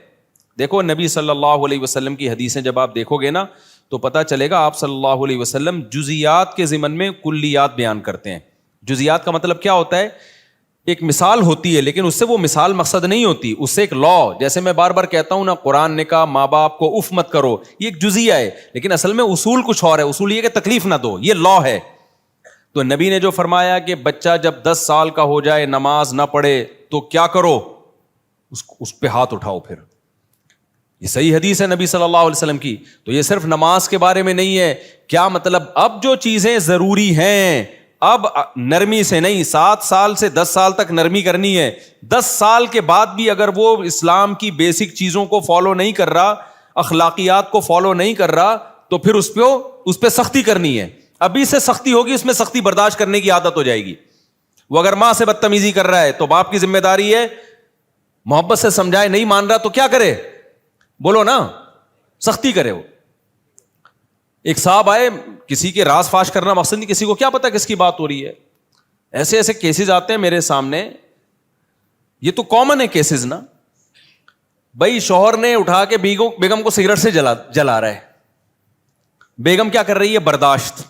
دیکھو نبی صلی اللہ علیہ وسلم کی حدیثیں جب آپ دیکھو گے نا تو پتہ چلے گا آپ صلی اللہ علیہ وسلم جزیات کے ضمن میں کلیات بیان کرتے ہیں. جزیات کا مطلب کیا ہوتا ہے, ایک مثال ہوتی ہے لیکن اس سے وہ مثال مقصد نہیں ہوتی, اس سے ایک لا. جیسے میں بار بار کہتا ہوں نا, قرآن نے کہا ماں باپ کو اف مت کرو, یہ ایک جزیہ ہے لیکن اصل میں اصول کچھ اور ہے. اصول یہ کہ تکلیف نہ دو, یہ لا ہے. تو نبی نے جو فرمایا کہ بچہ جب 10 سال کا ہو جائے نماز نہ پڑھے تو کیا کرو, اس پہ ہاتھ اٹھاؤ. پھر یہ صحیح حدیث ہے نبی صلی اللہ علیہ وسلم کی. تو یہ صرف نماز کے بارے میں نہیں ہے. کیا مطلب, اب جو چیزیں ضروری ہیں اب نرمی سے نہیں, 7 سال سے 10 سال تک نرمی کرنی ہے. 10 سال کے بعد بھی اگر وہ اسلام کی بیسک چیزوں کو فالو نہیں کر رہا, اخلاقیات کو فالو نہیں کر رہا, تو پھر اس پہ سختی کرنی ہے. ابھی سے سختی ہوگی, اس میں سختی برداشت کرنے کی عادت ہو جائے گی. وہ اگر ماں سے بدتمیزی کر رہا ہے تو باپ کی ذمہ داری ہے محبت سے سمجھائے, نہیں مان رہا تو کیا کرے, بولو نا, سختی کرے. وہ ایک صاحب آئے, کسی کے راز فاش کرنا مقصد نہیں, کسی کو کیا پتا کس کی بات ہو رہی ہے. ایسے ایسے کیسز آتے ہیں میرے سامنے, یہ تو کامن ہے کیسز نا. بھائی شوہر نے اٹھا کے بیگم کو سگریٹ سے جلا رہا ہے, بیگم کیا کر رہی ہے, برداشت.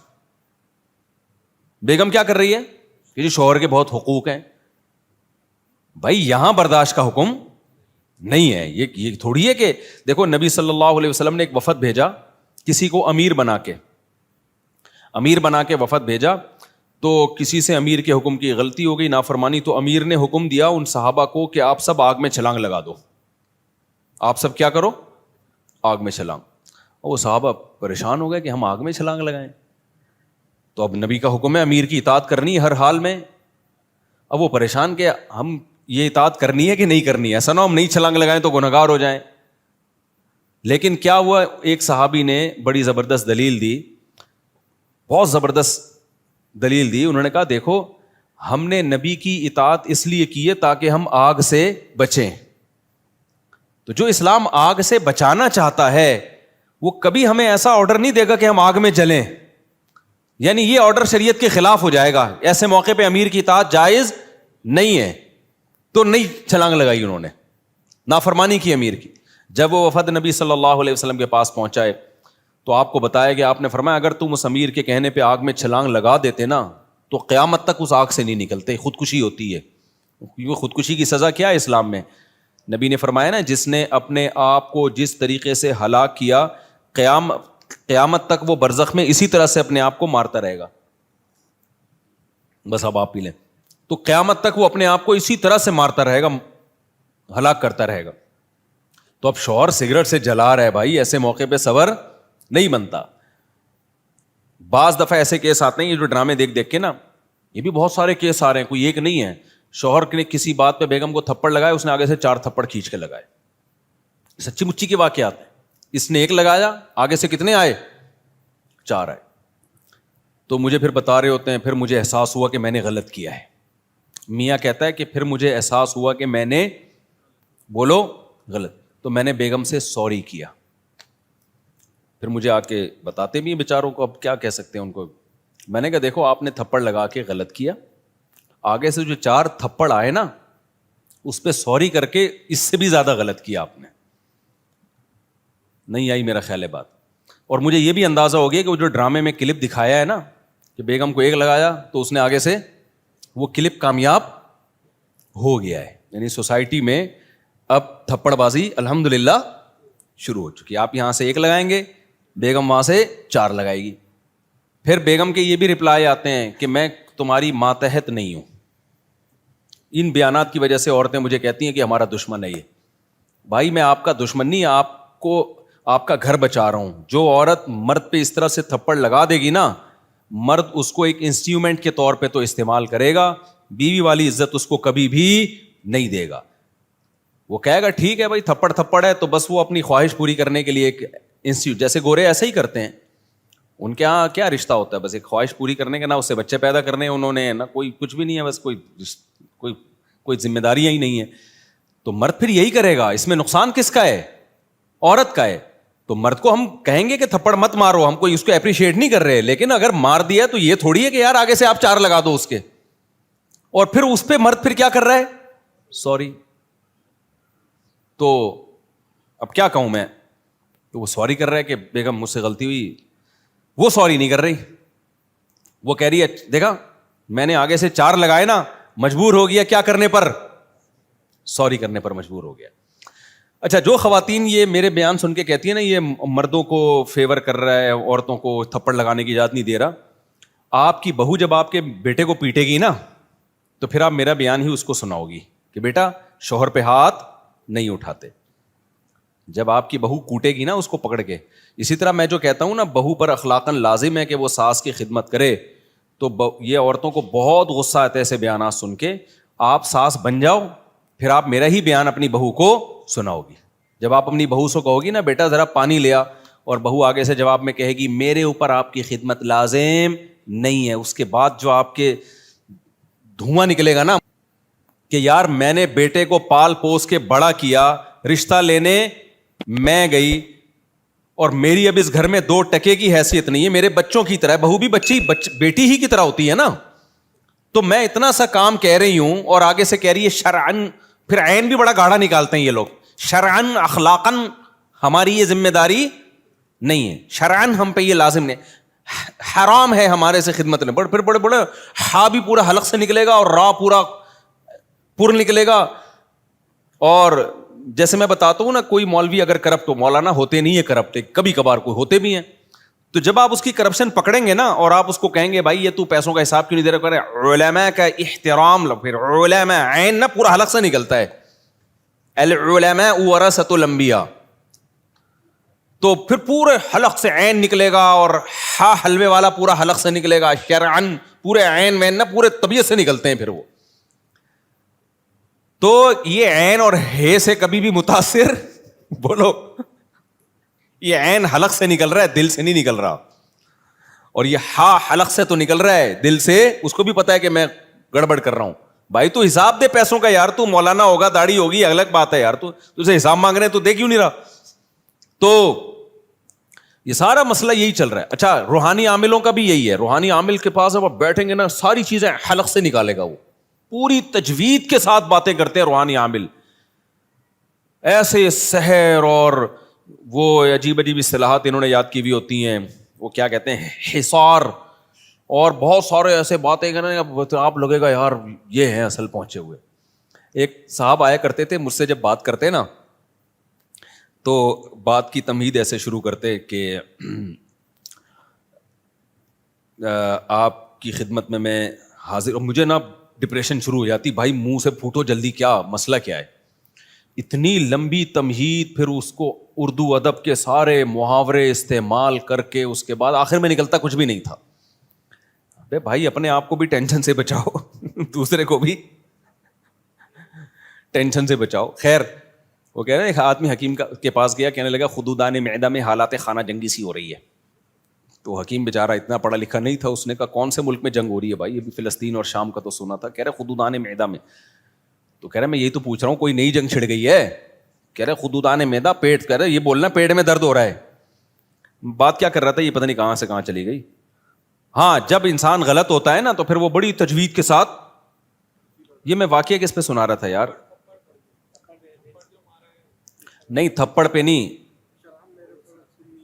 بیگم کیا کر رہی ہے کہ جی شوہر کے بہت حقوق ہیں. بھائی یہاں برداشت کا حکم نہیں ہے. یہ تھوڑی ہے کہ دیکھو نبی صلی اللہ علیہ وسلم نے ایک وفد بھیجا, کسی کو امیر بنا کے وفد بھیجا, تو کسی سے امیر کے حکم کی غلطی ہو گئی, نافرمانی, تو امیر نے حکم دیا ان صحابہ کو کہ آپ سب آگ میں چھلانگ لگا دو, آپ سب کیا کرو, آگ میں چھلانگ. وہ صحابہ پریشان ہو گئے کہ ہم آگ میں چھلانگ لگائیں. تو اب نبی کا حکم ہے امیر کی اطاعت کرنی ہے ہر حال میں. اب وہ پریشان کہ ہم یہ اطاعت کرنی ہے کہ نہیں کرنی ہے, ایسا نہ ہم نہیں چھلانگ لگائیں تو گنہگار ہو جائیں. لیکن کیا ہوا, ایک صحابی نے بڑی زبردست دلیل دی, بہت زبردست دلیل دی. انہوں نے کہا دیکھو ہم نے نبی کی اطاعت اس لیے کی ہے تاکہ ہم آگ سے بچیں. تو جو اسلام آگ سے بچانا چاہتا ہے وہ کبھی ہمیں ایسا آرڈر نہیں دے گا کہ ہم آگ میں جلیں, یعنی یہ آرڈر شریعت کے خلاف ہو جائے گا. ایسے موقع پہ امیر کی اطاعت جائز نہیں ہے. تو نہیں چھلانگ لگائی انہوں نے, نافرمانی کی امیر کی. جب وہ وفد نبی صلی اللہ علیہ وسلم کے پاس پہنچائے تو آپ کو بتایا کہ آپ نے فرمایا اگر تم اس امیر کے کہنے پہ آگ میں چھلانگ لگا دیتے نا تو قیامت تک اس آگ سے نہیں نکلتے, خودکشی ہوتی ہے. یہ خودکشی کی سزا کیا ہے اسلام میں, نبی نے فرمایا نا جس نے اپنے آپ کو جس طریقے سے ہلاک کیا قیامت تک وہ برزخ میں اسی طرح سے اپنے آپ کو مارتا رہے گا. بس اب آپ پی لیں. تو قیامت تک وہ اپنے آپ کو اسی طرح سے مارتا رہے گا, ہلاک کرتا رہے گا. تو اب شوہر سگریٹ سے جلا رہا ہے بھائی, ایسے موقع پہ صبر نہیں بنتا. بعض دفعہ ایسے کیس آتے ہیں یہ جو ڈرامے دیکھ دیکھ کے نا, یہ بھی بہت سارے کیس آ رہے ہیں, کوئی ایک نہیں ہے. شوہر نے کسی بات پہ بیگم کو تھپڑ لگائے, اس نے آگے سے 4 تھپڑ کھینچ کے لگائے. سچی مچی کے واقعات ہیں. اس نے 1 لگایا, آگے سے کتنے آئے؟ 4 آئے. تو مجھے پھر بتا رہے ہوتے ہیں پھر مجھے احساس ہوا کہ میں نے غلط کیا ہے. میاں کہتا ہے کہ پھر مجھے احساس ہوا کہ میں نے بولو غلط, تو میں نے بیگم سے سوری کیا. پھر مجھے آ کے بتاتے بھی ہیں بیچاروں کو, اب کیا کہہ سکتے ہیں ان کو. میں نے کہا دیکھو آپ نے تھپڑ لگا کے غلط کیا, آگے سے جو 4 تھپڑ آئے نا اس پہ سوری کر کے اس سے بھی زیادہ غلط کیا آپ نے. نہیں آئی میرا خیال ہے بات. اور مجھے یہ بھی اندازہ ہو گیا کہ وہ جو ڈرامے میں کلپ دکھایا ہے نا کہ بیگم کو 1 لگایا تو اس نے آگے سے, وہ کلپ کامیاب ہو گیا ہے. یعنی سوسائٹی میں اب تھپڑ بازی الحمدللہ شروع ہو چکی ہے. آپ یہاں سے 1 لگائیں گے, بیگم وہاں سے 4 لگائے گی. پھر بیگم کے یہ بھی رپلائی آتے ہیں کہ میں تمہاری ماتحت نہیں ہوں. ان بیانات کی وجہ سے عورتیں مجھے کہتی ہیں کہ ہمارا دشمن ہے یہ. بھائی میں آپ کا دشمن نہیں, آپ کو آپ کا گھر بچا رہا ہوں. جو عورت مرد پہ اس طرح سے تھپڑ لگا دے گی نا, مرد اس کو ایک انسٹرومنٹ کے طور پہ تو استعمال کرے گا, بیوی والی عزت اس کو کبھی بھی نہیں دے گا. وہ کہے گا ٹھیک ہے بھائی تھپڑ ہے, تو بس وہ اپنی خواہش پوری کرنے کے لیے ایک انسٹیٹیوٹ, جیسے گورے ایسے ہی کرتے ہیں. ان کے یہاں کیا رشتہ ہوتا ہے, بس ایک خواہش پوری کرنے کا, نہ اس سے بچے پیدا کرنے انہوں نے, نہ کوئی کچھ بھی نہیں ہے, بس کوئی ذمہ داریاں ہی نہیں ہے. تو مرد پھر یہی کرے گا. اس میں نقصان کس کا ہے؟ عورت کا ہے. تو مرد کو ہم کہیں گے کہ تھپڑ مت مارو, ہم کوئی اس کو اپریشیٹ نہیں کر رہے, لیکن اگر مار دیا تو یہ تھوڑی ہے کہ یار آگے سے آپ 4 لگا دو اس کے, اور پھر اس پہ مرد پھر کیا کر رہا ہے؟ سوری. تو اب کیا کہوں میں, تو وہ سوری کر رہا ہے کہ بیگم مجھ سے غلطی ہوئی. وہ سوری نہیں کر رہی, وہ کہہ رہی ہے دیکھا میں نے آگے سے 4 لگائے نا, مجبور ہو گیا کیا کرنے پر؟ سوری کرنے پر مجبور ہو گیا. اچھا, جو خواتین یہ میرے بیان سن کے کہتی ہیں نا یہ مردوں کو فیور کر رہا ہے, عورتوں کو تھپڑ لگانے کی اجازت نہیں دے رہا, آپ کی بہو جب آپ کے بیٹے کو پیٹے گی نا تو پھر آپ میرا بیان ہی اس کو سناؤ گی کہ بیٹا شوہر پہ ہاتھ نہیں اٹھاتے. جب آپ کی بہو کوٹے گی نا اس کو پکڑ کے, اسی طرح میں جو کہتا ہوں نا بہو پر اخلاقاً لازم ہے کہ وہ ساس کی خدمت کرے, تو یہ عورتوں کو بہت غصہ آتا ہے ایسے بیانات سن کے. آپ ساس بن جاؤ, پھر آپ میرا ہی بیان اپنی بہو کو سناؤ گی. جب آپ اپنی بہو سے کہو گی نا بیٹا ذرا پانی لیا, اور بہو آگے سے جواب میں کہے گی میرے اوپر آپ کی خدمت لازم نہیں ہے, اس کے بعد جو آپ کے دھواں نکلے گا نا کہ یار میں نے بیٹے کو پال پوس کے بڑا کیا, رشتہ لینے میں گئی, اور میری اب اس گھر میں 2 ٹکے کی حیثیت نہیں ہے, میرے بچوں کی طرح, بہو بھی بیٹی ہی کی طرح ہوتی ہے نا, تو میں اتنا سا کام کہہ رہی ہوں اور آگے سے کہہ رہی ہے شرعن, پھر عین بھی بڑا گاڑا نکالتے ہیں یہ لوگ, شرعن اخلاقن ہماری یہ ذمہ داری نہیں ہے, شرعن ہم پہ یہ لازم نہیں, حرام ہے ہمارے سے خدمت لیں. پھر بڑے ہا بھی پورا حلق سے نکلے گا اور را پورا پر نکلے گا. اور جیسے میں بتاتا ہوں نا کوئی مولوی اگر کرپٹ ہو, مولانا ہوتے نہیں ہے کرپٹ, کبھی کبھار کوئی ہوتے بھی ہیں, تو جب آپ اس کی کرپشن پکڑیں گے نا اور آپ اس کو کہیں گے بھائی یہ تو پیسوں کا حساب کیوں نہیں دے رہا, کرے علماء کا احترام لو, پھر علماء عین نا پورا حلق سے نکلتا ہے, العلماء ورثۃ الانبیاء, تو پھر پورے حلق سے عین نکلے گا, اور ہا حلوے والا پورا حلق سے نکلے گا, شرعن پورے عین وین نا پورے طبیعت سے نکلتے ہیں پھر وہ. تو یہ عین اور ہے سے کبھی بھی متاثر بولو, یہ عین حلق سے نکل رہا ہے, دل سے نہیں نکل رہا, اور یہ ہا حلق سے تو نکل رہا ہے, دل سے اس کو بھی پتا ہے کہ میں گڑبڑ کر رہا ہوں. بھائی تو حساب دے پیسوں کا یار, تو مولانا ہوگا داڑھی ہوگی الگ بات ہے یار, تو تجھے حساب مانگ رہے ہیں تو دے کیوں نہیں رہا. تو یہ سارا مسئلہ یہی چل رہا ہے. اچھا روحانی عاملوں کا بھی یہی ہے, روحانی عامل کے پاس اب بیٹھیں گے نا ساری چیزیں حلق سے نکالے گا, وہ پوری تجوید کے ساتھ باتیں کرتے ہیں روحانی عامل, ایسے سحر اور وہ عجیب عجیب اصطلاحات انہوں نے یاد کی ہوئی ہوتی ہیں, وہ کیا کہتے ہیں حصار, اور بہت سارے ایسے باتیں کریں آپ لگے گا یار یہ ہیں اصل پہنچے ہوئے. ایک صاحب آیا کرتے تھے مجھ سے، جب بات کرتے نا تو بات کی تمہید ایسے شروع کرتے کہ آپ کی خدمت میں حاضر، اور مجھے نا ڈپریشن شروع ہو جاتی، بھائی منہ سے پھوٹو جلدی، کیا مسئلہ کیا ہے؟ اتنی لمبی تمہید، پھر اس کو اردو ادب کے سارے محاورے استعمال کر کے اس کے بعد آخر میں نکلتا کچھ بھی نہیں تھا. بے بھائی اپنے آپ کو بھی ٹینشن سے بچاؤ، دوسرے کو بھی ٹینشن سے بچاؤ. خیر وہ کہہ رہے ہیں ایک آدمی حکیم کے پاس گیا، کہنے لگا خدودان معدہ میں حالات خانہ جنگی سی ہو رہی ہے. تو حکیم بیچارہ اتنا پڑھا لکھا نہیں تھا، اس نے کہا کون سے ملک میں جنگ ہو رہی ہے بھائی؟ ابھی فلسطین اور شام کا تو سنا تھا. کہہ رہے خدودان معدہ میں. تو کہہ رہے میں یہی تو پوچھ رہا ہوں، کوئی نئی جنگ چھڑ گئی ہے؟ کہہ رہے خدودان معدہ، پیٹ، کہہ رہے یہ بولنا پیٹ میں درد ہو رہا ہے. بات کیا کر رہا تھا یہ پتہ نہیں کہاں سے کہاں چلی گئی. ہاں جب انسان غلط ہوتا ہے نا تو پھر وہ بڑی تجوید کے ساتھ، یہ میں واقعہ کس پہ سنا رہا تھا یار؟ نہیں تھپڑ پہ نہیں،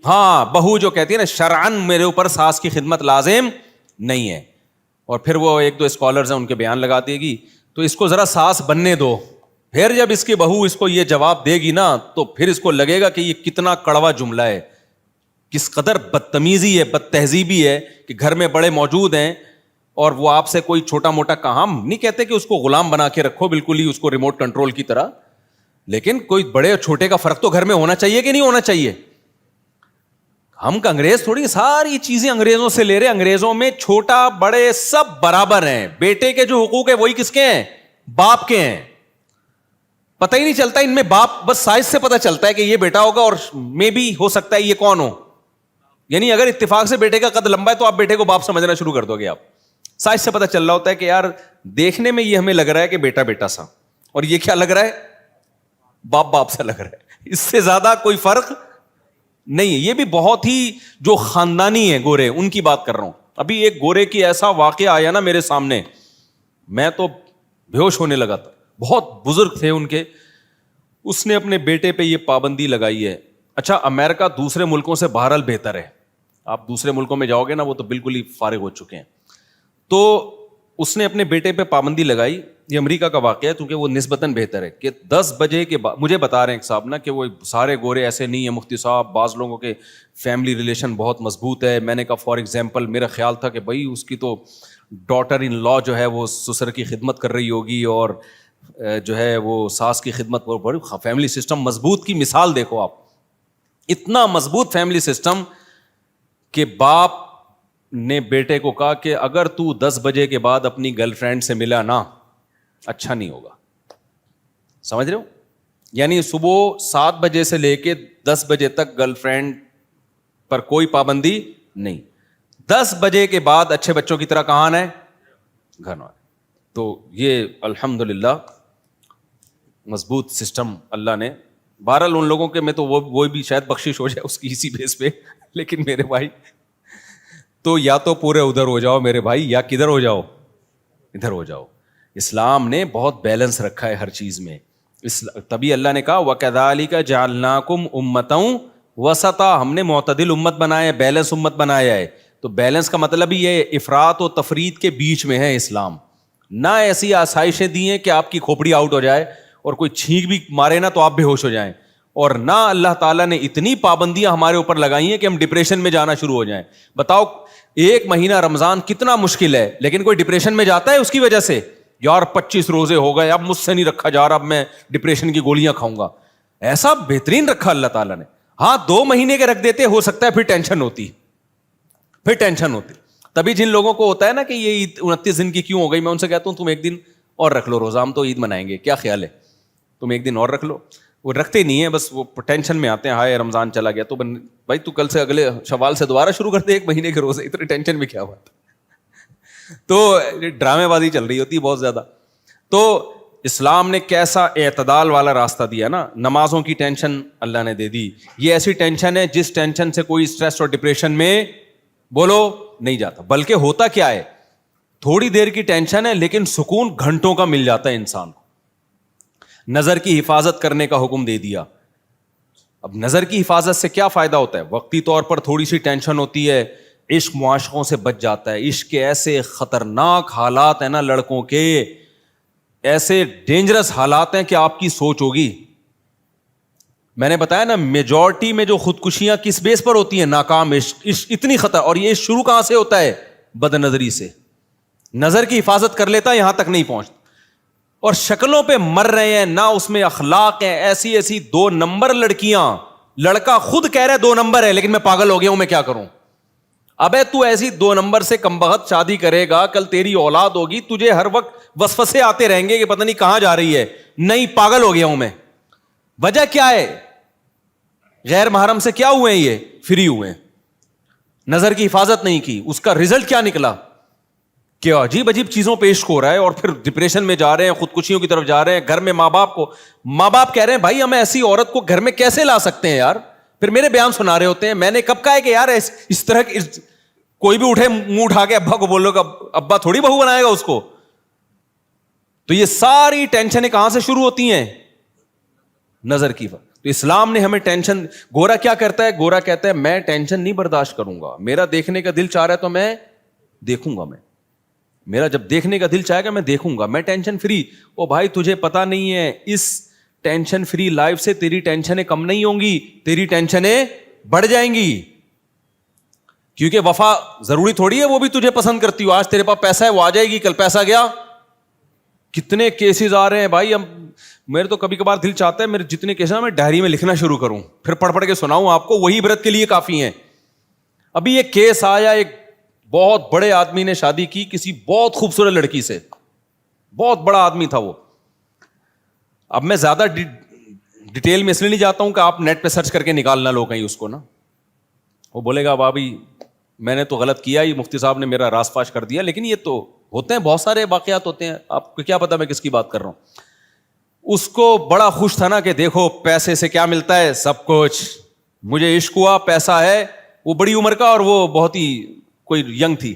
ہاں بہو جو کہتی ہے نا شرعن میرے اوپر ساس کی خدمت لازم نہیں ہے. اور پھر وہ ایک دو اسکالرز ہیں ان کے بیان لگا دے گی، تو اس کو ذرا ساس بننے دو، پھر جب اس کی بہو اس کو یہ جواب دے گی نا تو پھر اس کو لگے گا کہ یہ کتنا کڑوا جملہ ہے، کس قدر بدتمیزی ہے، بد تہذیبی ہے کہ گھر میں بڑے موجود ہیں اور وہ آپ سے کوئی چھوٹا موٹا کام نہیں کہتے کہ اس کو غلام بنا کے رکھو بالکل ہی اس کو ریموٹ کنٹرول کی طرح، لیکن کوئی بڑے اور چھوٹے کا فرق تو گھر میں ہونا چاہیے کہ نہیں ہونا چاہیے. ہم کا انگریز تھوڑی ساری چیزیں انگریزوں سے لے رہے، انگریزوں میں چھوٹا بڑے سب برابر ہیں. بیٹے کے جو حقوق ہیں وہی کس کے ہیں؟ باپ کے ہیں. پتہ ہی نہیں چلتا ان میں، باپ بس سائز سے پتہ چلتا ہے کہ یہ بیٹا ہوگا اور میں بھی ہو سکتا ہے یہ کون ہو. یعنی اگر اتفاق سے بیٹے کا قد لمبا ہے تو آپ بیٹے کو باپ سمجھنا شروع کر دو گے. آپ سائز سے پتہ چل رہا ہوتا ہے کہ یار دیکھنے میں یہ ہمیں لگ رہا ہے کہ بیٹا بیٹا سا، اور یہ کیا لگ رہا ہے؟ باپ باپ سا لگ رہا ہے. اس سے زیادہ کوئی فرق نہیں ہے. یہ بھی بہت ہی جو خاندانی ہے گورے ان کی بات کر رہا ہوں. ابھی ایک گورے کی ایسا واقعہ آیا نا میرے سامنے، میں تو بے ہوش ہونے لگا تھا. بہت بزرگ تھے ان کے، اس نے اپنے بیٹے پہ یہ پابندی لگائی ہے. اچھا امریکہ دوسرے ملکوں سے بہرحال بہتر ہے، آپ دوسرے ملکوں میں جاؤ گے نا وہ تو بالکل ہی فارغ ہو چکے ہیں. تو اس نے اپنے بیٹے پہ پابندی لگائی، یہ امریکہ کا واقعہ ہے کیونکہ وہ نسبتاً بہتر ہے، کہ 10 بجے کے بعد، مجھے بتا رہے ہیں ایک صاحب نا کہ وہ سارے گورے ایسے نہیں ہیں مفتی صاحب، بعض لوگوں کے فیملی ریلیشن بہت مضبوط ہے. میں نے کہا فار ایگزامپل میرا خیال تھا کہ بھائی اس کی تو ڈاٹر ان لا جو ہے وہ سسر کی خدمت کر رہی ہوگی اور جو ہے وہ ساس کی خدمت، بڑی فیملی سسٹم مضبوط کی مثال دیکھو آپ. اتنا مضبوط فیملی سسٹم کہ باپ نے بیٹے کو کہا کہ اگر تو 10 بجے کے بعد اپنی گرل فرینڈ سے ملا نا اچھا نہیں ہوگا. سمجھ رہے ہو؟ یعنی صبح 7 بجے سے لے کے 10 بجے تک گرل فرینڈ پر کوئی پابندی نہیں. 10 بجے کے بعد اچھے بچوں کی طرح کہاں آنا ہے؟ گھر آنا. تو یہ الحمدللہ مضبوط سسٹم اللہ نے، بہرحال ان لوگوں کے میں تو وہ بھی شاید بخشش ہو جائے اس کی اسی بیس پہ، لیکن میرے بھائی تو یا تو پورے ادھر ہو جاؤ میرے بھائی، یا کدھر ہو جاؤ؟ ادھر ہو جاؤ. اسلام نے بہت بیلنس رکھا ہے ہر چیز میں. تبھی اللہ نے کہا وَكَذَلِكَ جَعَلْنَاكُمْ أُمَّةً وَسَطًا، ہم نے معتدل امت بنایا ہے، بیلنس امت بنایا ہے. تو بیلنس کا مطلب ہی یہ افراط و تفریط کے بیچ میں ہے اسلام. نہ ایسی آسائشیں دی ہیں کہ آپ کی کھوپڑی آؤٹ ہو جائے اور کوئی چھینک بھی مارے نا تو آپ بے ہوش ہو جائیں، اور نہ اللہ تعالیٰ نے اتنی پابندیاں ہمارے اوپر لگائی ہیں کہ ہم ڈپریشن میں جانا شروع ہو جائیں. بتاؤ ایک مہینہ رمضان کتنا مشکل ہے، لیکن کوئی ڈپریشن میں جاتا ہے اس کی وجہ سے؟ یار 25 روزے ہو گئے اب مجھ سے نہیں رکھا جا رہا، اب میں ڈپریشن کی گولیاں کھاؤں گا. ایسا بہترین رکھا اللہ تعالیٰ نے. ہاں 2 مہینے کے رکھ دیتے، ہو سکتا ہے پھر ٹینشن ہوتی. تبھی جن لوگوں کو ہوتا ہے نا کہ یہ عید 29 دن کی کیوں ہو گئی، میں ان سے کہتا ہوں تم ایک دن اور رکھ لو روزہ، ہم تو عید منائیں گے، کیا خیال ہے؟ تم ایک دن اور رکھ لو. وہ رکھتے نہیں ہیں، بس وہ ٹینشن میں آتے ہیں، ہائے رمضان چلا گیا. تو بھائی تو کل سے اگلے شوال سے دوبارہ شروع کر دے 1 مہینے کے روزے، اتنے ٹینشن میں کیا بات. تو ڈرامے بازی چل رہی ہوتی ہے بہت زیادہ. تو اسلام نے کیسا اعتدال والا راستہ دیا نا. نمازوں کی ٹینشن اللہ نے دے دی. یہ ایسی ٹینشن ہے جس ٹینشن سے کوئی اسٹریس اور ڈپریشن میں بولو نہیں جاتا. بلکہ ہوتا کیا ہے، تھوڑی دیر کی ٹینشن ہے لیکن سکون گھنٹوں کا مل جاتا ہے انسان کو. نظر کی حفاظت کرنے کا حکم دے دیا. اب نظر کی حفاظت سے کیا فائدہ ہوتا ہے؟ وقتی طور پر تھوڑی سی ٹینشن ہوتی ہے، عشق معاشقوں سے بچ جاتا ہے. عشق کے ایسے خطرناک حالات ہیں نا لڑکوں کے، ایسے ڈینجرس حالات ہیں کہ آپ کی سوچ ہوگی. میں نے بتایا نا میجورٹی میں جو خودکشیاں کس بیس پر ہوتی ہیں, ناکام عشق اتنی خطر. اور یہ شروع کہاں سے ہوتا ہے؟ بد نظری سے. نظر کی حفاظت کر لیتا, یہاں تک نہیں پہنچتا. اور شکلوں پہ مر رہے ہیں, نہ اس میں اخلاق ہے. ایسی ایسی 2 نمبر لڑکیاں, لڑکا خود کہہ رہا ہے 2 نمبر ہے لیکن میں پاگل ہو گیا ہوں, میں کیا کروں. ابے تو ایسی 2 نمبر سے کمبخت شادی کرے گا, کل تیری اولاد ہوگی, تجھے ہر وقت وسوسے آتے رہیں گے کہ پتہ نہیں کہاں جا رہی ہے. نہیں, پاگل ہو گیا ہوں میں. وجہ کیا ہے؟ غیر محرم سے کیا ہوئے ہیں, یہ فری ہوئے ہیں, نظر کی حفاظت نہیں کی. اس کا رزلٹ کیا نکلا؟ کیا عجیب عجیب چیزوں پیش ہو رہا ہے, اور پھر ڈپریشن میں جا رہے ہیں, خودکشیوں کی طرف جا رہے ہیں. گھر میں ماں باپ کہہ رہے ہیں بھائی ہمیں ایسی عورت کو گھر میں کیسے لا سکتے ہیں یار. پھر میرے بیان سنا رہے ہوتے ہیں. میں نے کب کہا ہے کہ یار اس طرح کوئی بھی اٹھے منہ اٹھا کے ابا کو بولو گا, ابا تھوڑی بہو بنائے گا اس کو. تو یہ ساری ٹینشنیں کہاں سے شروع ہوتی ہیں؟ نظر کی. تو اسلام نے ہمیں ٹینشن, گورا کیا کرتا ہے؟ گورا کہتا ہے میں ٹینشن نہیں برداشت کروں گا, میرا دیکھنے کا دل چاہ رہا ہے تو میں دیکھوں گا. میرا جب دیکھنے کا دل چاہے گا میں دیکھوں گا, میں ٹینشن فری. او بھائی تجھے پتا نہیں ہے اس ٹینشن فری لائف سے تیری ٹینشنیں کم نہیں ہوں گی, تیری ٹینشنیں بڑھ جائیں گی. کیونکہ وفا ضروری تھوڑی ہے وہ بھی تجھے پسند کرتی ہو. آج تیرے پاس پیسہ ہے وہ آ جائے گی, کل پیسہ گیا. کتنے کیسز آ رہے ہیں بھائی. میرے تو کبھی کبھار دل چاہتا ہے میرے جتنے کیسز ہیں میں ڈائری میں لکھنا شروع کروں, پھر پڑھ کے سناؤں آپ کو, وہی عبرت کے لیے کافی ہیں. ابھی ایک کیس آیا, ایک بہت بڑے آدمی نے شادی کی کسی بہت خوبصورت لڑکی سے, بہت بڑا آدمی تھا وہ. اب میں زیادہ ڈیٹیل میں اس لیے نہیں جاتا ہوں کہ آپ نیٹ پہ سرچ کر کے نکال نہ لو کہیں اس کو نا. وہ بولے گا بھابھی میں نے تو غلط کیا, یہ مفتی صاحب نے میرا راز فاش کر دیا. لیکن یہ تو ہوتے ہیں, بہت سارے واقعات ہوتے ہیں, آپ کو کیا پتا میں کس کی بات کر رہا ہوں. اس کو بڑا خوش تھا نا کہ دیکھو پیسے سے کیا ملتا ہے, سب کچھ. مجھے عشق ہوا, پیسہ ہے. وہ بڑی عمر کا اور وہ بہت ہی کوئی ینگ تھی.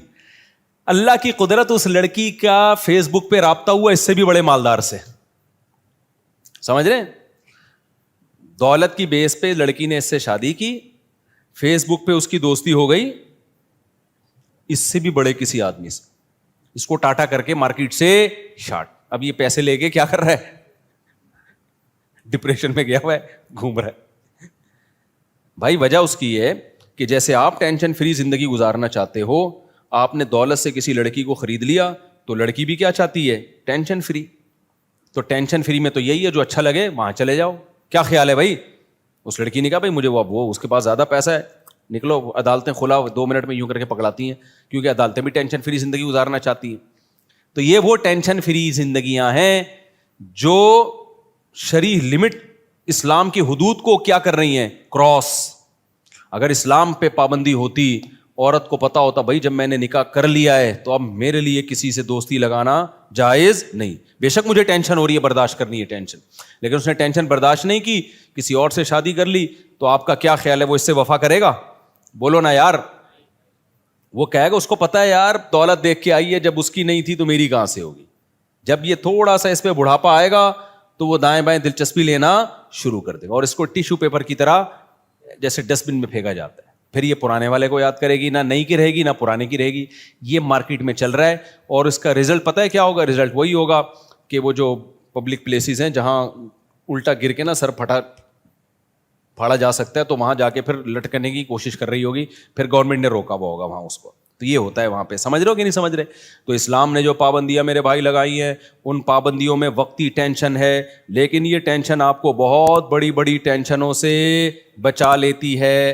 اللہ کی قدرت, اس لڑکی کا فیس بک پہ رابطہ ہوا اس سے بھی بڑے مالدار سے. سمجھ رہے ہیں؟ دولت کی بیس پہ لڑکی نے اس سے شادی کی, فیس بک پہ اس کی دوستی ہو گئی اس سے بھی بڑے کسی آدمی سے. اس کو ٹاٹا کر کے مارکیٹ سے شارٹ. اب یہ پیسے لے کے کیا کر رہا ہے؟ ڈپریشن میں گیا ہوا ہے, گھوم رہا ہے. بھائی وجہ اس کی ہے کہ جیسے آپ ٹینشن فری زندگی گزارنا چاہتے ہو, آپ نے دولت سے کسی لڑکی کو خرید لیا تو لڑکی بھی کیا چاہتی ہے؟ Tension free. تو ٹینشن فری میں تو یہی ہے جو اچھا لگے وہاں چلے جاؤ. کیا خیال ہے بھائی؟ اس لڑکی نے کہا بھائی مجھے وہ اس کے پاس زیادہ پیسہ ہے, نکلو. عدالتیں کھلا 2 منٹ میں یوں کر کے پکڑاتی ہیں, کیونکہ عدالتیں بھی ٹینشن فری زندگی گزارنا چاہتی ہیں. تو یہ وہ ٹینشن فری زندگیاں ہیں جو شرعی لمٹ, اسلام کی حدود کو کیا کر رہی ہیں؟ کراس. اگر اسلام پہ پابندی ہوتی, عورت کو پتا ہوتا بھائی جب میں نے نکاح کر لیا ہے تو اب میرے لیے کسی سے دوستی لگانا جائز نہیں. بے شک مجھے ٹینشن ہو رہی ہے, برداشت کرنی ہے ٹینشن, لیکن اس نے ٹینشن برداشت نہیں کی, کسی اور سے شادی کر لی, تو آپ کا کیا خیال ہے وہ اس سے وفا کرے گا؟ بولو نا یار. وہ کہے گا اس کو پتا ہے یار دولت دیکھ کے آئی ہے, جب اس کی نہیں تھی تو میری کہاں سے ہوگی. جب یہ تھوڑا سا اس پہ بڑھاپا آئے گا تو وہ دائیں بائیں دلچسپی لینا شروع کر دے گا, اور اس کو ٹیشو پیپر کی طرح جیسے ڈسٹ بن میں پھینکا جاتا ہے. پھر یہ پرانے والے کو یاد کرے گی, نہ نئی کی رہے گی نہ پرانے کی رہے گی. یہ مارکیٹ میں چل رہا ہے, اور اس کا رزلٹ پتہ ہے کیا ہوگا؟ رزلٹ وہی ہوگا کہ وہ جو پبلک پلیسز ہیں جہاں الٹا گر کے نا سر پھاڑا جا سکتا ہے, تو وہاں جا کے پھر لٹکنے کی کوشش کر رہی ہوگی, پھر گورنمنٹ نے روکا ہوا ہوگا وہاں اس کو. تو یہ ہوتا ہے وہاں پہ. سمجھ رہے ہو کہ نہیں سمجھ رہے؟ تو اسلام نے جو پابندیاں میرے بھائی لگائی ہیں, ان پابندیوں میں وقتی ٹینشن ہے, لیکن یہ ٹینشن آپ کو بہت بڑی بڑی ٹینشنوں سے بچا لیتی ہے.